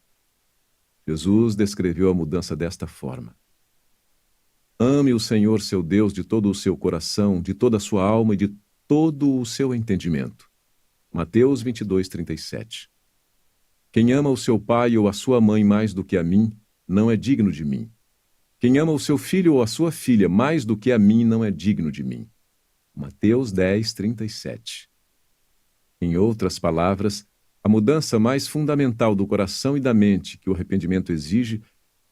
Jesus descreveu a mudança desta forma: ame o Senhor seu Deus de todo o seu coração, de toda a sua alma e de todo o seu entendimento. Mateus 22:37. Quem ama o seu pai ou a sua mãe mais do que a mim, não é digno de mim. Quem ama o seu filho ou a sua filha mais do que a mim, não é digno de mim. Mateus 10:37. Em outras palavras, a mudança mais fundamental do coração e da mente que o arrependimento exige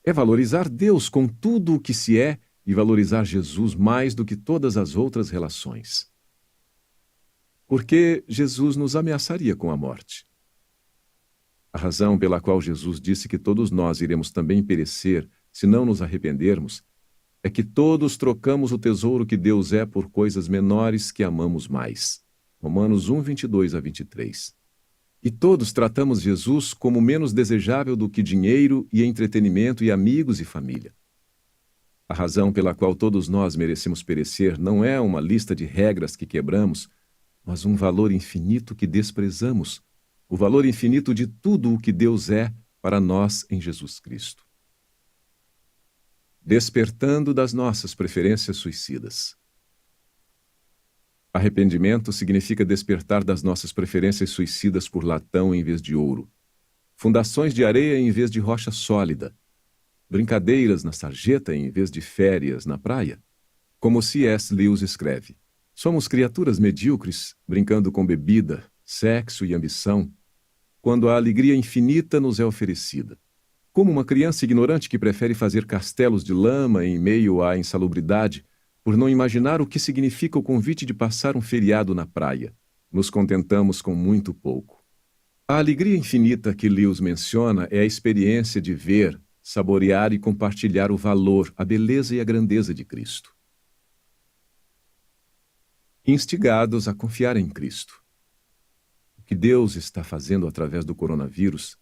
é valorizar Deus com tudo o que se é e valorizar Jesus mais do que todas as outras relações. Porque Jesus nos ameaçaria com a morte. A razão pela qual Jesus disse que todos nós iremos também perecer se não nos arrependermos é que todos trocamos o tesouro que Deus é por coisas menores que amamos mais. Romanos 1:22-23. E todos tratamos Jesus como menos desejável do que dinheiro e entretenimento e amigos e família. A razão pela qual todos nós merecemos perecer não é uma lista de regras que quebramos, mas um valor infinito que desprezamos, o valor infinito de tudo o que Deus é para nós em Jesus Cristo. Despertando das nossas preferências suicidas. Arrependimento significa despertar das nossas preferências suicidas por latão em vez de ouro, fundações de areia em vez de rocha sólida, brincadeiras na sarjeta em vez de férias na praia. Como C.S. Lewis escreve: somos criaturas medíocres, brincando com bebida, sexo e ambição, quando a alegria infinita nos é oferecida. Como uma criança ignorante que prefere fazer castelos de lama em meio à insalubridade, por não imaginar o que significa o convite de passar um feriado na praia. nos contentamos com muito pouco. A alegria infinita que Lewis menciona é a experiência de ver, saborear e compartilhar o valor, a beleza e a grandeza de Cristo. Instigados a confiar em Cristo. O que Deus está fazendo através do coronavírus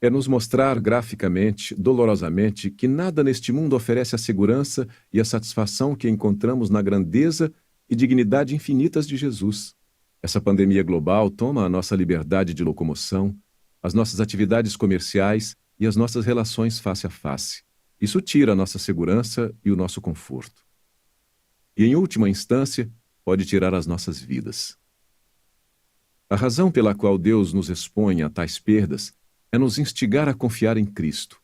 é nos mostrar graficamente, dolorosamente, que nada neste mundo oferece a segurança e a satisfação que encontramos na grandeza e dignidade infinitas de Jesus. Essa pandemia global toma a nossa liberdade de locomoção, as nossas atividades comerciais e as nossas relações face a face. Isso tira a nossa segurança e o nosso conforto. E, em última instância, pode tirar as nossas vidas. A razão pela qual Deus nos expõe a tais perdas é nos instigar a confiar em Cristo.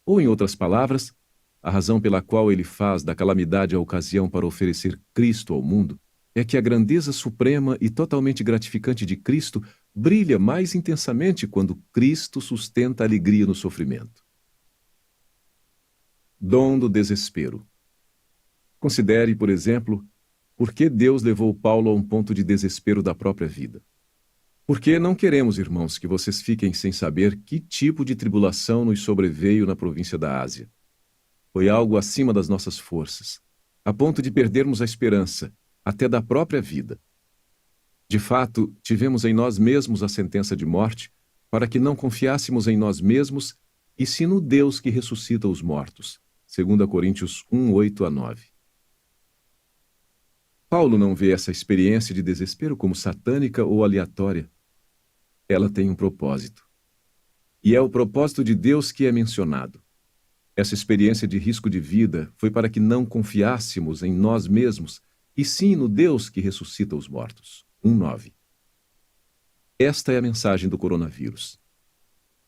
Ou, em outras palavras, a razão pela qual ele faz da calamidade a ocasião para oferecer Cristo ao mundo é que a grandeza suprema e totalmente gratificante de Cristo brilha mais intensamente quando Cristo sustenta a alegria no sofrimento. Dom do desespero. Considere, por exemplo, por que Deus levou Paulo a um ponto de desespero da própria vida. Porque não queremos, irmãos, que vocês fiquem sem saber que tipo de tribulação nos sobreveio na província da Ásia. Foi algo acima das nossas forças, a ponto de perdermos a esperança, até da própria vida. De fato, tivemos em nós mesmos a sentença de morte, para que não confiássemos em nós mesmos, e sim no Deus que ressuscita os mortos. 2 Coríntios 1, 8-9. Paulo não vê essa experiência de desespero como satânica ou aleatória. Ela tem um propósito. E é o propósito de Deus que é mencionado. Essa experiência de risco de vida foi para que não confiássemos em nós mesmos, e sim no Deus que ressuscita os mortos. 1:9. Esta é a mensagem do coronavírus.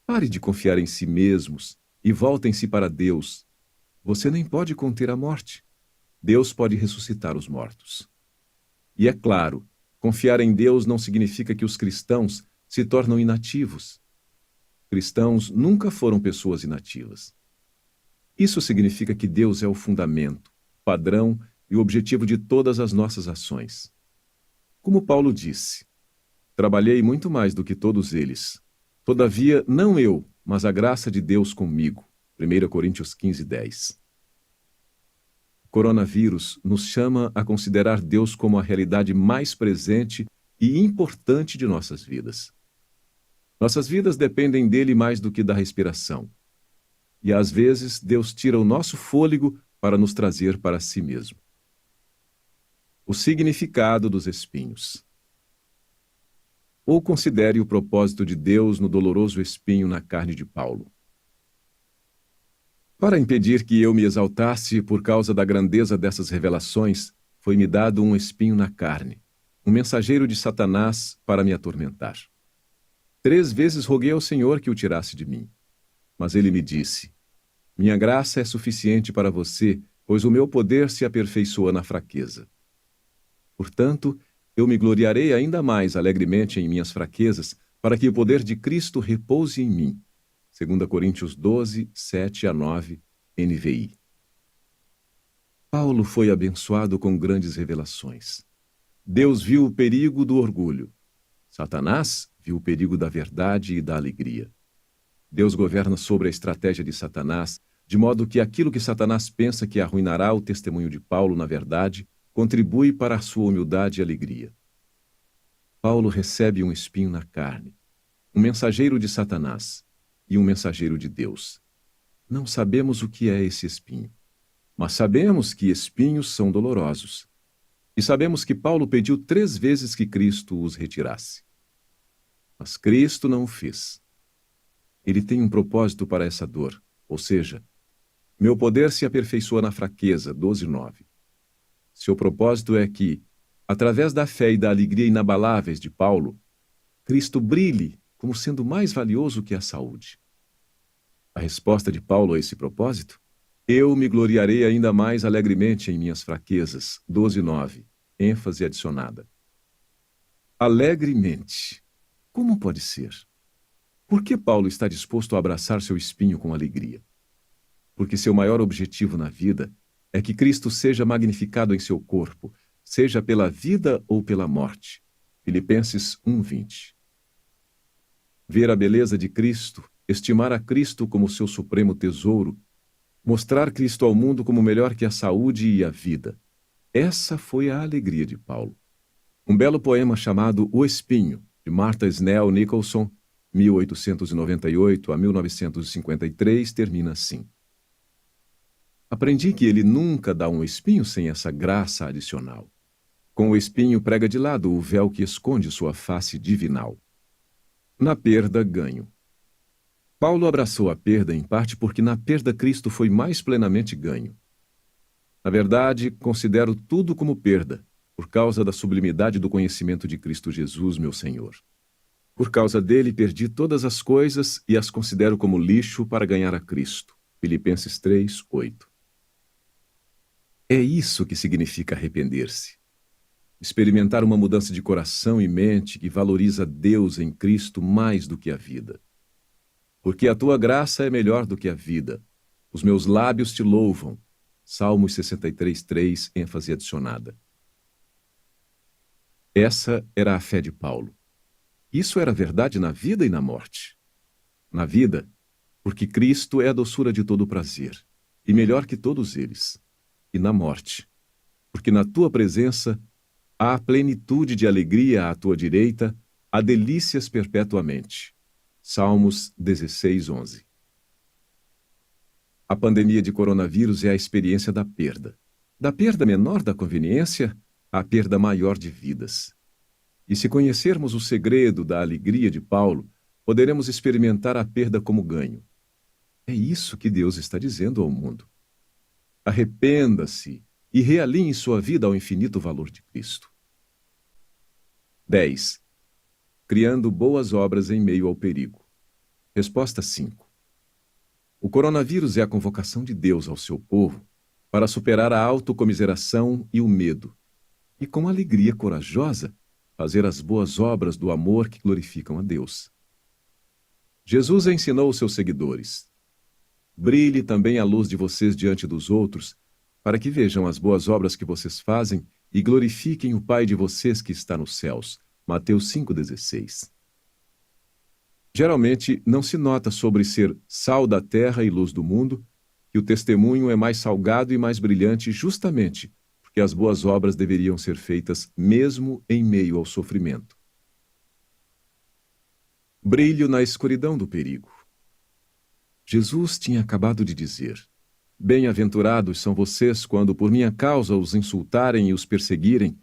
Pare de confiar em si mesmos e voltem-se para Deus. Você nem pode conter a morte. Deus pode ressuscitar os mortos. E é claro, confiar em Deus não significa que os cristãos se tornam inativos. Cristãos nunca foram pessoas inativas. Isso significa que Deus é o fundamento, padrão e o objetivo de todas as nossas ações. Como Paulo disse, trabalhei muito mais do que todos eles. Todavia, não eu, mas a graça de Deus comigo. 1 Coríntios 15:10. O coronavírus nos chama a considerar Deus como a realidade mais presente e importante de nossas vidas. Nossas vidas dependem dele mais do que da respiração. E às vezes Deus tira o nosso fôlego para nos trazer para si mesmo. O significado dos espinhos. Ou considere o propósito de Deus no doloroso espinho na carne de Paulo. Para impedir que eu me exaltasse por causa da grandeza dessas revelações, foi-me dado um espinho na carne, um mensageiro de Satanás para me atormentar. 3 vezes roguei ao Senhor que o tirasse de mim. Mas ele me disse: minha graça é suficiente para você, pois o meu poder se aperfeiçoa na fraqueza. Portanto, eu me gloriarei ainda mais alegremente em minhas fraquezas, para que o poder de Cristo repouse em mim. 2 Coríntios 12, 7-9, NVI. Paulo foi abençoado com grandes revelações. Deus viu o perigo do orgulho. Satanás viu o perigo da verdade e da alegria. Deus governa sobre a estratégia de Satanás, de modo que aquilo que Satanás pensa que arruinará o testemunho de Paulo, na verdade, contribui para a sua humildade e alegria. Paulo recebe um espinho na carne, um mensageiro de Satanás e um mensageiro de Deus. Não sabemos o que é esse espinho, mas sabemos que espinhos são dolorosos. E sabemos que Paulo pediu 3 vezes que Cristo os retirasse. Mas Cristo não o fez. Ele tem um propósito para essa dor, ou seja, meu poder se aperfeiçoa na fraqueza, 12:9. Seu propósito é que, através da fé e da alegria inabaláveis de Paulo, Cristo brilhe como sendo mais valioso que a saúde. A resposta de Paulo a esse propósito? Eu me gloriarei ainda mais alegremente em minhas fraquezas, 12:9, ênfase adicionada. Alegremente. Como pode ser? Por que Paulo está disposto a abraçar seu espinho com alegria? Porque seu maior objetivo na vida é que Cristo seja magnificado em seu corpo, seja pela vida ou pela morte. Filipenses 1:20. Ver a beleza de Cristo, estimar a Cristo como seu supremo tesouro, mostrar Cristo ao mundo como melhor que a saúde e a vida. Essa foi a alegria de Paulo. Um belo poema chamado O Espinho, de Martha Snell Nicholson, 1898 a 1953, termina assim. Aprendi que ele nunca dá um espinho sem essa graça adicional. Com o espinho prega de lado o véu que esconde sua face divinal. Na perda, ganho. Paulo abraçou a perda em parte porque na perda Cristo foi mais plenamente ganho. Na verdade, considero tudo como perda, por causa da sublimidade do conhecimento de Cristo Jesus, meu Senhor. Por causa dele, perdi todas as coisas e as considero como lixo para ganhar a Cristo. Filipenses 3:8. É isso que significa arrepender-se. Experimentar uma mudança de coração e mente que valoriza Deus em Cristo mais do que a vida. Porque a tua graça é melhor do que a vida. Os meus lábios te louvam. Salmos 63:3, ênfase adicionada. Essa era a fé de Paulo. Isso era verdade na vida e na morte. Na vida, porque Cristo é a doçura de todo prazer, e melhor que todos eles. E na morte, porque na tua presença há plenitude de alegria à tua direita, há delícias perpetuamente. Salmos 16:11. A pandemia de coronavírus é a experiência da perda. Da perda menor da conveniência à perda maior de vidas. E se conhecermos o segredo da alegria de Paulo, poderemos experimentar a perda como ganho. É isso que Deus está dizendo ao mundo. Arrependa-se e realinhe sua vida ao infinito valor de Cristo. 10. Criando boas obras em meio ao perigo. Resposta 5. O coronavírus é a convocação de Deus ao seu povo para superar a autocomiseração e o medo, e com alegria corajosa, fazer as boas obras do amor que glorificam a Deus. Jesus ensinou os seus seguidores: brilhe também a luz de vocês diante dos outros, para que vejam as boas obras que vocês fazem e glorifiquem o Pai de vocês que está nos céus. Mateus 5:16. Geralmente, não se nota sobre ser sal da terra e luz do mundo que o testemunho é mais salgado e mais brilhante justamente porque as boas obras deveriam ser feitas mesmo em meio ao sofrimento. Brilho na escuridão do perigo. Jesus tinha acabado de dizer: bem-aventurados são vocês quando por minha causa os insultarem e os perseguirem,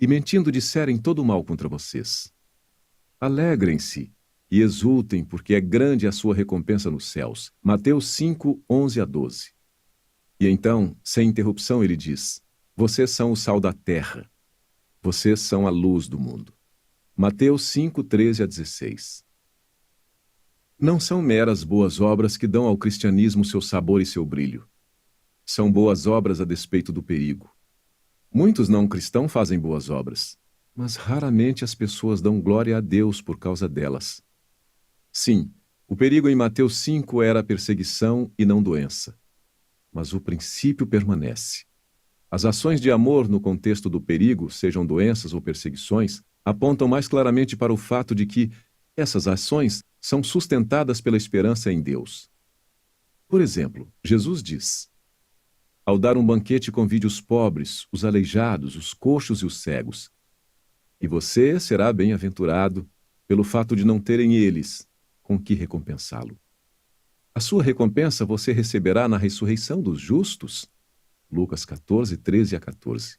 e mentindo disserem todo o mal contra vocês. Alegrem-se e exultem, porque é grande a sua recompensa nos céus. Mateus 5:11-12. E então, sem interrupção, ele diz: vocês são o sal da terra. Vocês são a luz do mundo. Mateus 5:13-16. Não são meras boas obras que dão ao cristianismo seu sabor e seu brilho. São boas obras a despeito do perigo. Muitos não cristãos fazem boas obras, mas raramente as pessoas dão glória a Deus por causa delas. Sim, o perigo em Mateus 5 era a perseguição e não doença. Mas o princípio permanece. As ações de amor no contexto do perigo, sejam doenças ou perseguições, apontam mais claramente para o fato de que essas ações são sustentadas pela esperança em Deus. Por exemplo, Jesus diz: ao dar um banquete, convide os pobres, os aleijados, os coxos e os cegos. E você será bem-aventurado pelo fato de não terem eles com que recompensá-lo. A sua recompensa você receberá na ressurreição dos justos. Lucas 14:13-14.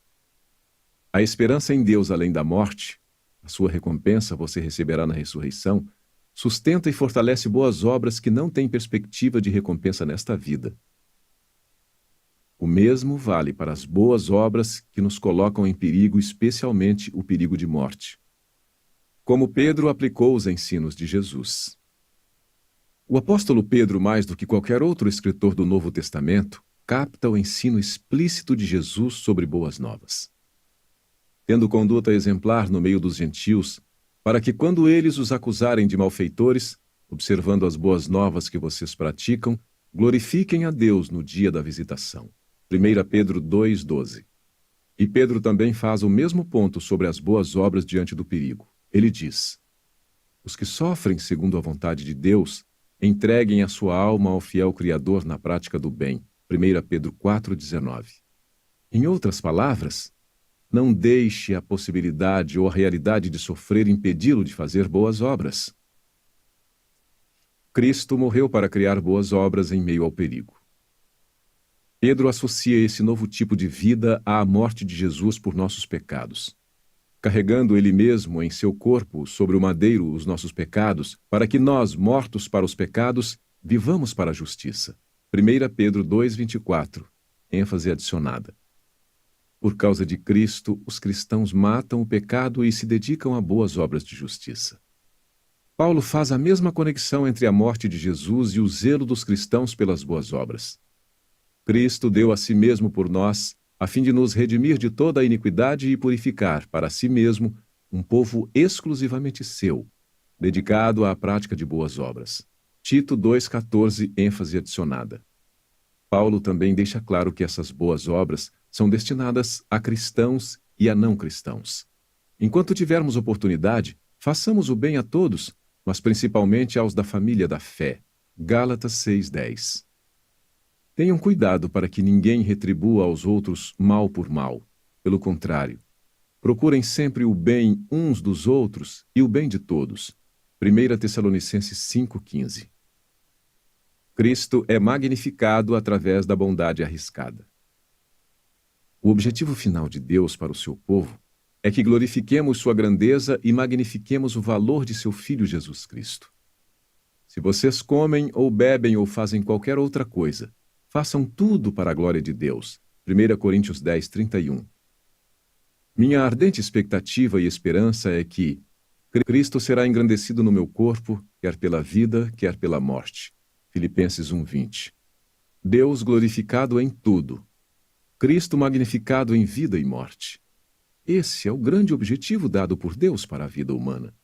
A esperança em Deus além da morte, a sua recompensa você receberá na ressurreição, sustenta e fortalece boas obras que não têm perspectiva de recompensa nesta vida. O mesmo vale para as boas obras que nos colocam em perigo, especialmente o perigo de morte. Como Pedro aplicou os ensinos de Jesus. O apóstolo Pedro, mais do que qualquer outro escritor do Novo Testamento, capta o ensino explícito de Jesus sobre boas novas. Tendo conduta exemplar no meio dos gentios, para que quando eles os acusarem de malfeitores, observando as boas novas que vocês praticam, glorifiquem a Deus no dia da visitação. 1 Pedro 2:12. E Pedro também faz o mesmo ponto sobre as boas obras diante do perigo. Ele diz: os que sofrem segundo a vontade de Deus, entreguem a sua alma ao fiel Criador na prática do bem. 1 Pedro 4,19. Em outras palavras, não deixe a possibilidade ou a realidade de sofrer impedi-lo de fazer boas obras. Cristo morreu para criar boas obras em meio ao perigo. Pedro associa esse novo tipo de vida à morte de Jesus por nossos pecados, carregando ele mesmo em seu corpo sobre o madeiro os nossos pecados, para que nós, mortos para os pecados, vivamos para a justiça. 1 Pedro 2,24, ênfase adicionada. Por causa de Cristo, os cristãos matam o pecado e se dedicam a boas obras de justiça. Paulo faz a mesma conexão entre a morte de Jesus e o zelo dos cristãos pelas boas obras. Cristo deu a si mesmo por nós, a fim de nos redimir de toda a iniquidade e purificar para si mesmo um povo exclusivamente seu, dedicado à prática de boas obras. Tito 2,14, ênfase adicionada. Paulo também deixa claro que essas boas obras são destinadas a cristãos e a não cristãos. Enquanto tivermos oportunidade, façamos o bem a todos, mas principalmente aos da família da fé. Gálatas 6,10. Tenham cuidado para que ninguém retribua aos outros mal por mal. Pelo contrário, procurem sempre o bem uns dos outros e o bem de todos. 1 Tessalonicenses 5,15. Cristo é magnificado através da bondade arriscada. O objetivo final de Deus para o seu povo é que glorifiquemos sua grandeza e magnifiquemos o valor de seu Filho Jesus Cristo. Se vocês comem ou bebem ou fazem qualquer outra coisa, façam tudo para a glória de Deus. 1 Coríntios 10:31. Minha ardente expectativa e esperança é que Cristo será engrandecido no meu corpo, quer pela vida, quer pela morte. Filipenses 1:20. Deus glorificado em tudo. Cristo magnificado em vida e morte. Esse é o grande objetivo dado por Deus para a vida humana.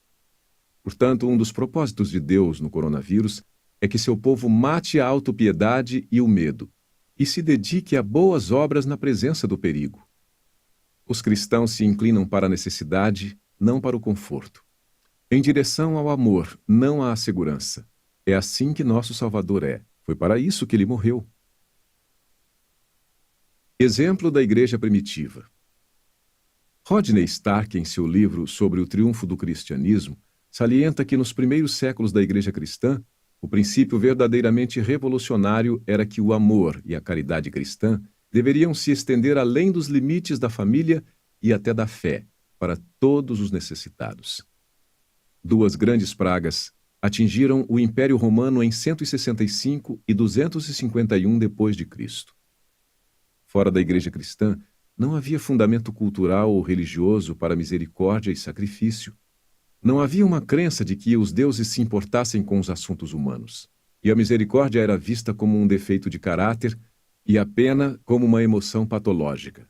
Portanto, um dos propósitos de Deus no coronavírus é que seu povo mate a autopiedade e o medo, e se dedique a boas obras na presença do perigo. Os cristãos se inclinam para a necessidade, não para o conforto. Em direção ao amor, não à segurança. É assim que nosso Salvador é. Foi para isso que ele morreu. Exemplo da Igreja Primitiva. Rodney Stark, em seu livro sobre o triunfo do cristianismo, salienta que nos primeiros séculos da Igreja cristã, o princípio verdadeiramente revolucionário era que o amor e a caridade cristã deveriam se estender além dos limites da família e até da fé, para todos os necessitados. Duas grandes pragas atingiram o Império Romano em 165 e 251 d.C. Fora da Igreja cristã, não havia fundamento cultural ou religioso para misericórdia e sacrifício. Não havia uma crença de que os deuses se importassem com os assuntos humanos, e a misericórdia era vista como um defeito de caráter e a pena como uma emoção patológica.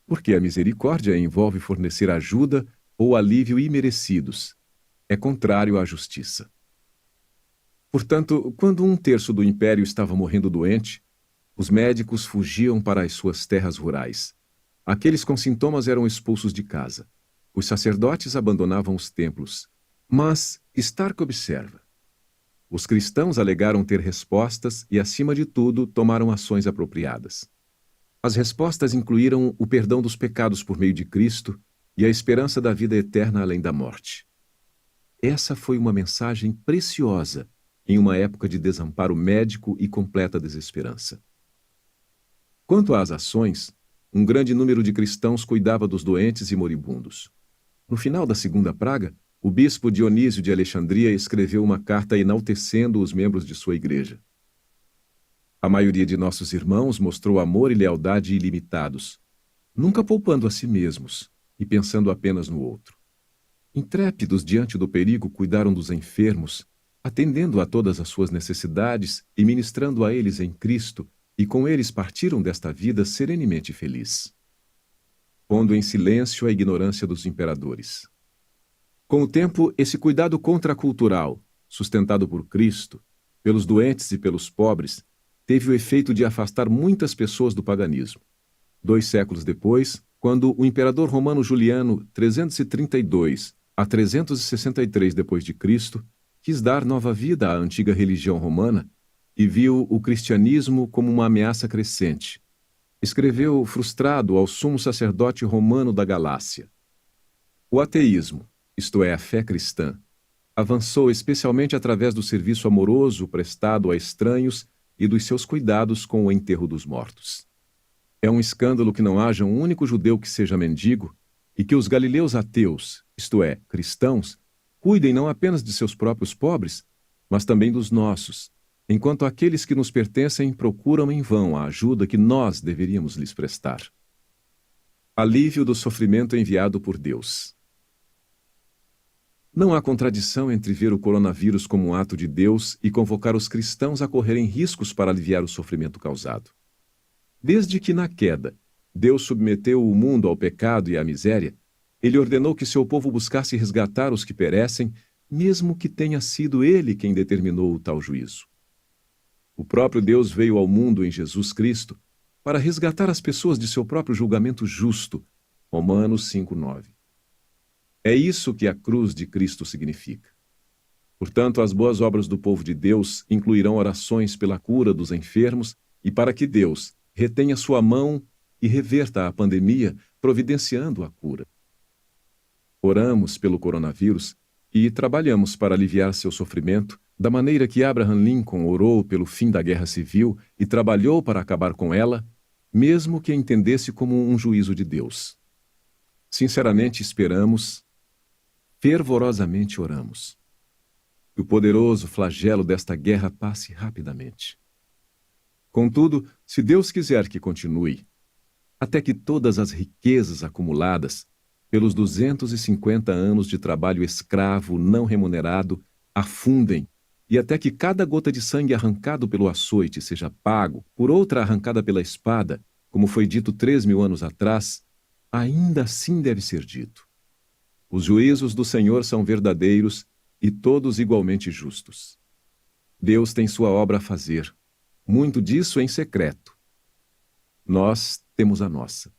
Porque a misericórdia envolve fornecer ajuda ou alívio imerecidos. É contrário à justiça. Portanto, quando 1/3 do império estava morrendo doente, os médicos fugiam para as suas terras rurais. Aqueles com sintomas eram expulsos de casa. Os sacerdotes abandonavam os templos. Mas Stark observa. Os cristãos alegaram ter respostas e, acima de tudo, tomaram ações apropriadas. As respostas incluíram o perdão dos pecados por meio de Cristo e a esperança da vida eterna além da morte. Essa foi uma mensagem preciosa em uma época de desamparo médico e completa desesperança. Quanto às ações, um grande número de cristãos cuidava dos doentes e moribundos. No final da segunda praga, o bispo Dionísio de Alexandria escreveu uma carta enaltecendo os membros de sua igreja. A maioria de nossos irmãos mostrou amor e lealdade ilimitados, nunca poupando a si mesmos e pensando apenas no outro. Intrépidos diante do perigo, cuidaram dos enfermos, atendendo a todas as suas necessidades e ministrando a eles em Cristo, e com eles partiram desta vida serenemente feliz, pondo em silêncio a ignorância dos imperadores. Com o tempo, esse cuidado contracultural, sustentado por Cristo, pelos doentes e pelos pobres, teve o efeito de afastar muitas pessoas do paganismo. 2 séculos depois, quando o imperador romano Juliano, 332 a 363 d.C., quis dar nova vida à antiga religião romana e viu o cristianismo como uma ameaça crescente. Escreveu frustrado ao sumo sacerdote romano da Galácia: o ateísmo, isto é, a fé cristã, avançou especialmente através do serviço amoroso prestado a estranhos e dos seus cuidados com o enterro dos mortos. É um escândalo que não haja um único judeu que seja mendigo e que os galileus ateus, isto é, cristãos, cuidem não apenas de seus próprios pobres, mas também dos nossos, enquanto aqueles que nos pertencem procuram em vão a ajuda que nós deveríamos lhes prestar. Alívio do sofrimento enviado por Deus. Não há contradição entre ver o coronavírus como um ato de Deus e convocar os cristãos a correrem riscos para aliviar o sofrimento causado. Desde que, na queda, Deus submeteu o mundo ao pecado e à miséria, Ele ordenou que seu povo buscasse resgatar os que perecem, mesmo que tenha sido Ele quem determinou o tal juízo. O próprio Deus veio ao mundo em Jesus Cristo para resgatar as pessoas de seu próprio julgamento justo. Romanos 5:9. É isso que a cruz de Cristo significa. Portanto, as boas obras do povo de Deus incluirão orações pela cura dos enfermos e para que Deus retenha sua mão e reverta a pandemia, providenciando a cura. Oramos pelo coronavírus e trabalhamos para aliviar seu sofrimento, da maneira que Abraham Lincoln orou pelo fim da Guerra Civil e trabalhou para acabar com ela, mesmo que a entendesse como um juízo de Deus. Sinceramente esperamos, fervorosamente oramos, que o poderoso flagelo desta guerra passe rapidamente. Contudo, se Deus quiser que continue, até que todas as riquezas acumuladas pelos 250 anos de trabalho escravo não remunerado afundem e até que cada gota de sangue arrancado pelo açoite seja pago por outra arrancada pela espada, como foi dito 3.000 anos atrás, ainda assim deve ser dito: os juízos do Senhor são verdadeiros e todos igualmente justos. Deus tem sua obra a fazer, muito disso em secreto. Nós temos a nossa.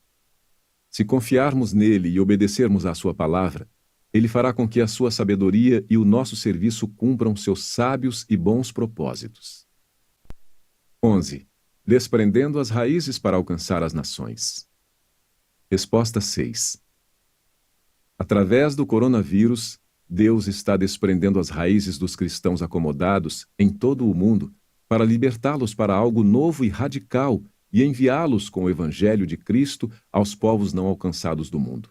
Se confiarmos nele e obedecermos à sua palavra, ele fará com que a sua sabedoria e o nosso serviço cumpram seus sábios e bons propósitos. 11. Desprendendo as raízes para alcançar as nações. Resposta 6. Através do coronavírus, Deus está desprendendo as raízes dos cristãos acomodados em todo o mundo para libertá-los para algo novo e radical e enviá-los com o Evangelho de Cristo aos povos não alcançados do mundo.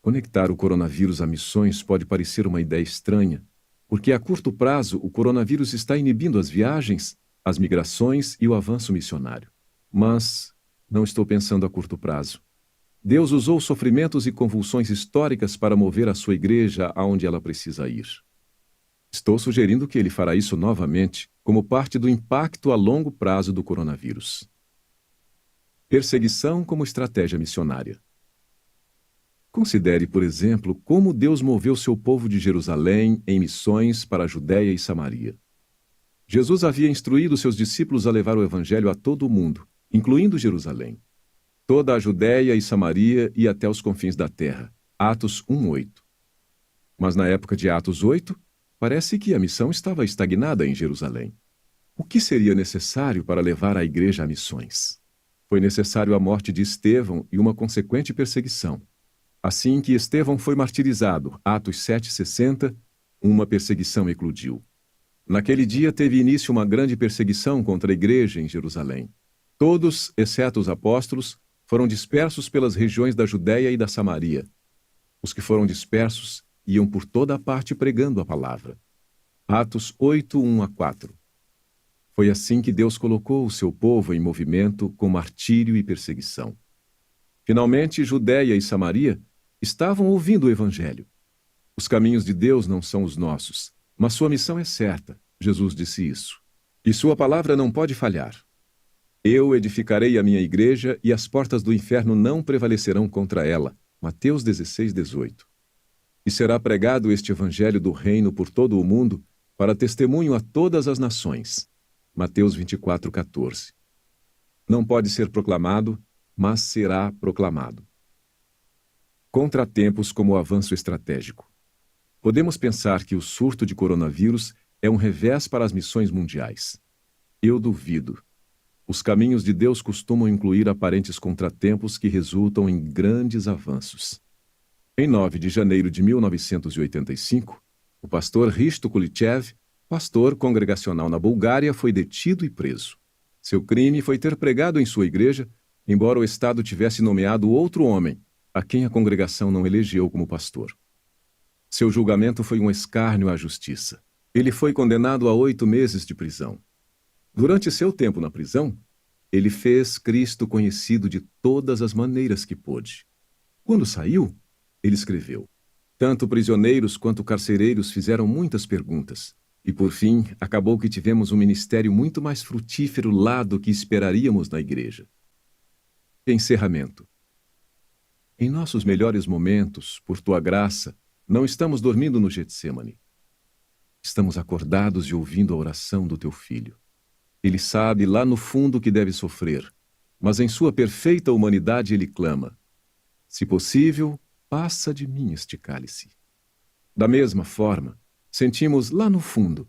Conectar o coronavírus a missões pode parecer uma ideia estranha, porque a curto prazo o coronavírus está inibindo as viagens, as migrações e o avanço missionário. Mas não estou pensando a curto prazo. Deus usou sofrimentos e convulsões históricas para mover a sua igreja aonde ela precisa ir. Estou sugerindo que ele fará isso novamente, como parte do impacto a longo prazo do coronavírus. Perseguição como estratégia missionária. Considere, por exemplo, como Deus moveu seu povo de Jerusalém em missões para a Judéia e Samaria. Jesus havia instruído seus discípulos a levar o Evangelho a todo o mundo, incluindo Jerusalém. Toda a Judéia e Samaria e até os confins da terra. Atos 1:8. Mas na época de Atos 8, parece que a missão estava estagnada em Jerusalém. O que seria necessário para levar a igreja a missões? Foi necessário a morte de Estevão e uma consequente perseguição. Assim que Estevão foi martirizado, Atos 7:60, uma perseguição eclodiu. Naquele dia teve início uma grande perseguição contra a igreja em Jerusalém. Todos, exceto os apóstolos, foram dispersos pelas regiões da Judéia e da Samaria. Os que foram dispersos iam por toda a parte pregando a palavra. Atos 8:1-4. Foi assim que Deus colocou o seu povo em movimento com martírio e perseguição. Finalmente, Judéia e Samaria estavam ouvindo o Evangelho. Os caminhos de Deus não são os nossos, mas sua missão é certa. Jesus disse isso. E sua palavra não pode falhar. Eu edificarei a minha igreja e as portas do inferno não prevalecerão contra ela. Mateus 16:18. E será pregado este Evangelho do reino por todo o mundo para testemunho a todas as nações. Mateus 24:14. Não pode ser proclamado, mas será proclamado. Contratempos como o avanço estratégico. Podemos pensar que o surto de coronavírus é um revés para as missões mundiais. Eu duvido. Os caminhos de Deus costumam incluir aparentes contratempos que resultam em grandes avanços. Em 9 de janeiro de 1985, o pastor Hristo Kulichev, pastor congregacional na Bulgária, foi detido e preso. Seu crime foi ter pregado em sua igreja, embora o Estado tivesse nomeado outro homem, a quem a congregação não elegeu como pastor. Seu julgamento foi um escárnio à justiça. Ele foi condenado a 8 meses de prisão. Durante seu tempo na prisão, ele fez Cristo conhecido de todas as maneiras que pôde. Quando saiu, ele escreveu: tanto prisioneiros quanto carcereiros fizeram muitas perguntas, e por fim acabou que tivemos um ministério muito mais frutífero lá do que esperaríamos na igreja. Encerramento. Em nossos melhores momentos, por tua graça, não estamos dormindo no Getsêmani. Estamos acordados e ouvindo a oração do teu filho. Ele sabe lá no fundo que deve sofrer, mas em sua perfeita humanidade ele clama: se possível, passa de mim este cálice. Da mesma forma, sentimos lá no fundo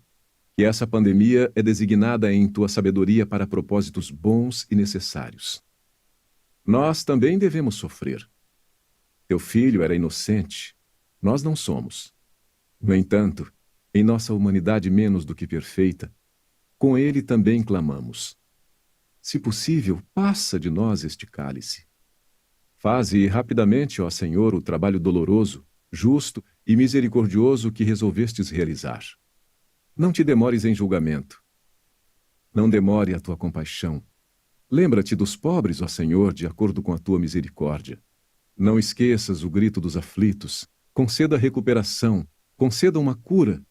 que essa pandemia é designada em tua sabedoria para propósitos bons e necessários. Nós também devemos sofrer. Teu filho era inocente, nós não somos. No entanto, em nossa humanidade menos do que perfeita, com ele também clamamos: se possível, passa de nós este cálice. Faze rapidamente, ó Senhor, o trabalho doloroso, justo e misericordioso que resolvestes realizar. Não te demores em julgamento. Não demore a tua compaixão. Lembra-te dos pobres, ó Senhor, de acordo com a tua misericórdia. Não esqueças o grito dos aflitos. Conceda recuperação. Conceda uma cura.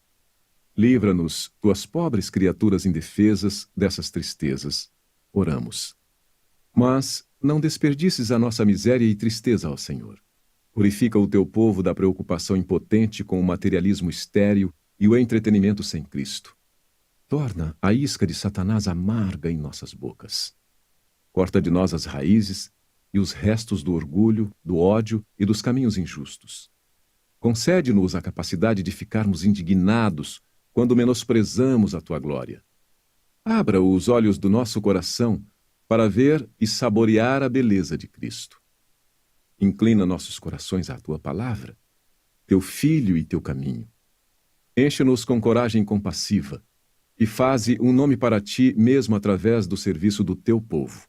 Livra-nos, tuas pobres criaturas indefesas, dessas tristezas. Oramos. Mas não desperdices a nossa miséria e tristeza, ó Senhor. Purifica o teu povo da preocupação impotente com o materialismo estéril e o entretenimento sem Cristo. Torna a isca de Satanás amarga em nossas bocas. Corta de nós as raízes e os restos do orgulho, do ódio e dos caminhos injustos. Concede-nos a capacidade de ficarmos indignados quando menosprezamos a tua glória. Abra os olhos do nosso coração para ver e saborear a beleza de Cristo. Inclina nossos corações à tua palavra, teu Filho e teu caminho. Enche-nos com coragem compassiva e faze um nome para ti mesmo através do serviço do teu povo.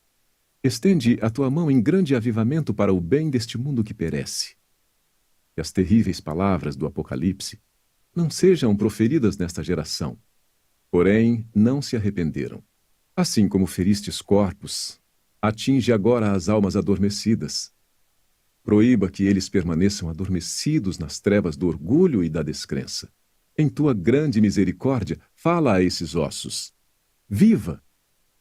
Estende a tua mão em grande avivamento para o bem deste mundo que perece. Que as terríveis palavras do Apocalipse não sejam proferidas nesta geração, porém não se arrependeram. Assim como feristes corpos, atinge agora as almas adormecidas. Proíba que eles permaneçam adormecidos nas trevas do orgulho e da descrença. Em tua grande misericórdia, fala a esses ossos. Viva!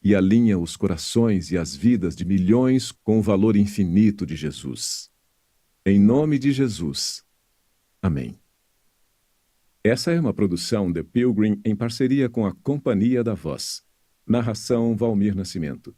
E alinha os corações e as vidas de milhões com o valor infinito de Jesus. Em nome de Jesus. Amém. Essa é uma produção The Pilgrim em parceria com a Companhia da Voz. Narração Valmir Nascimento.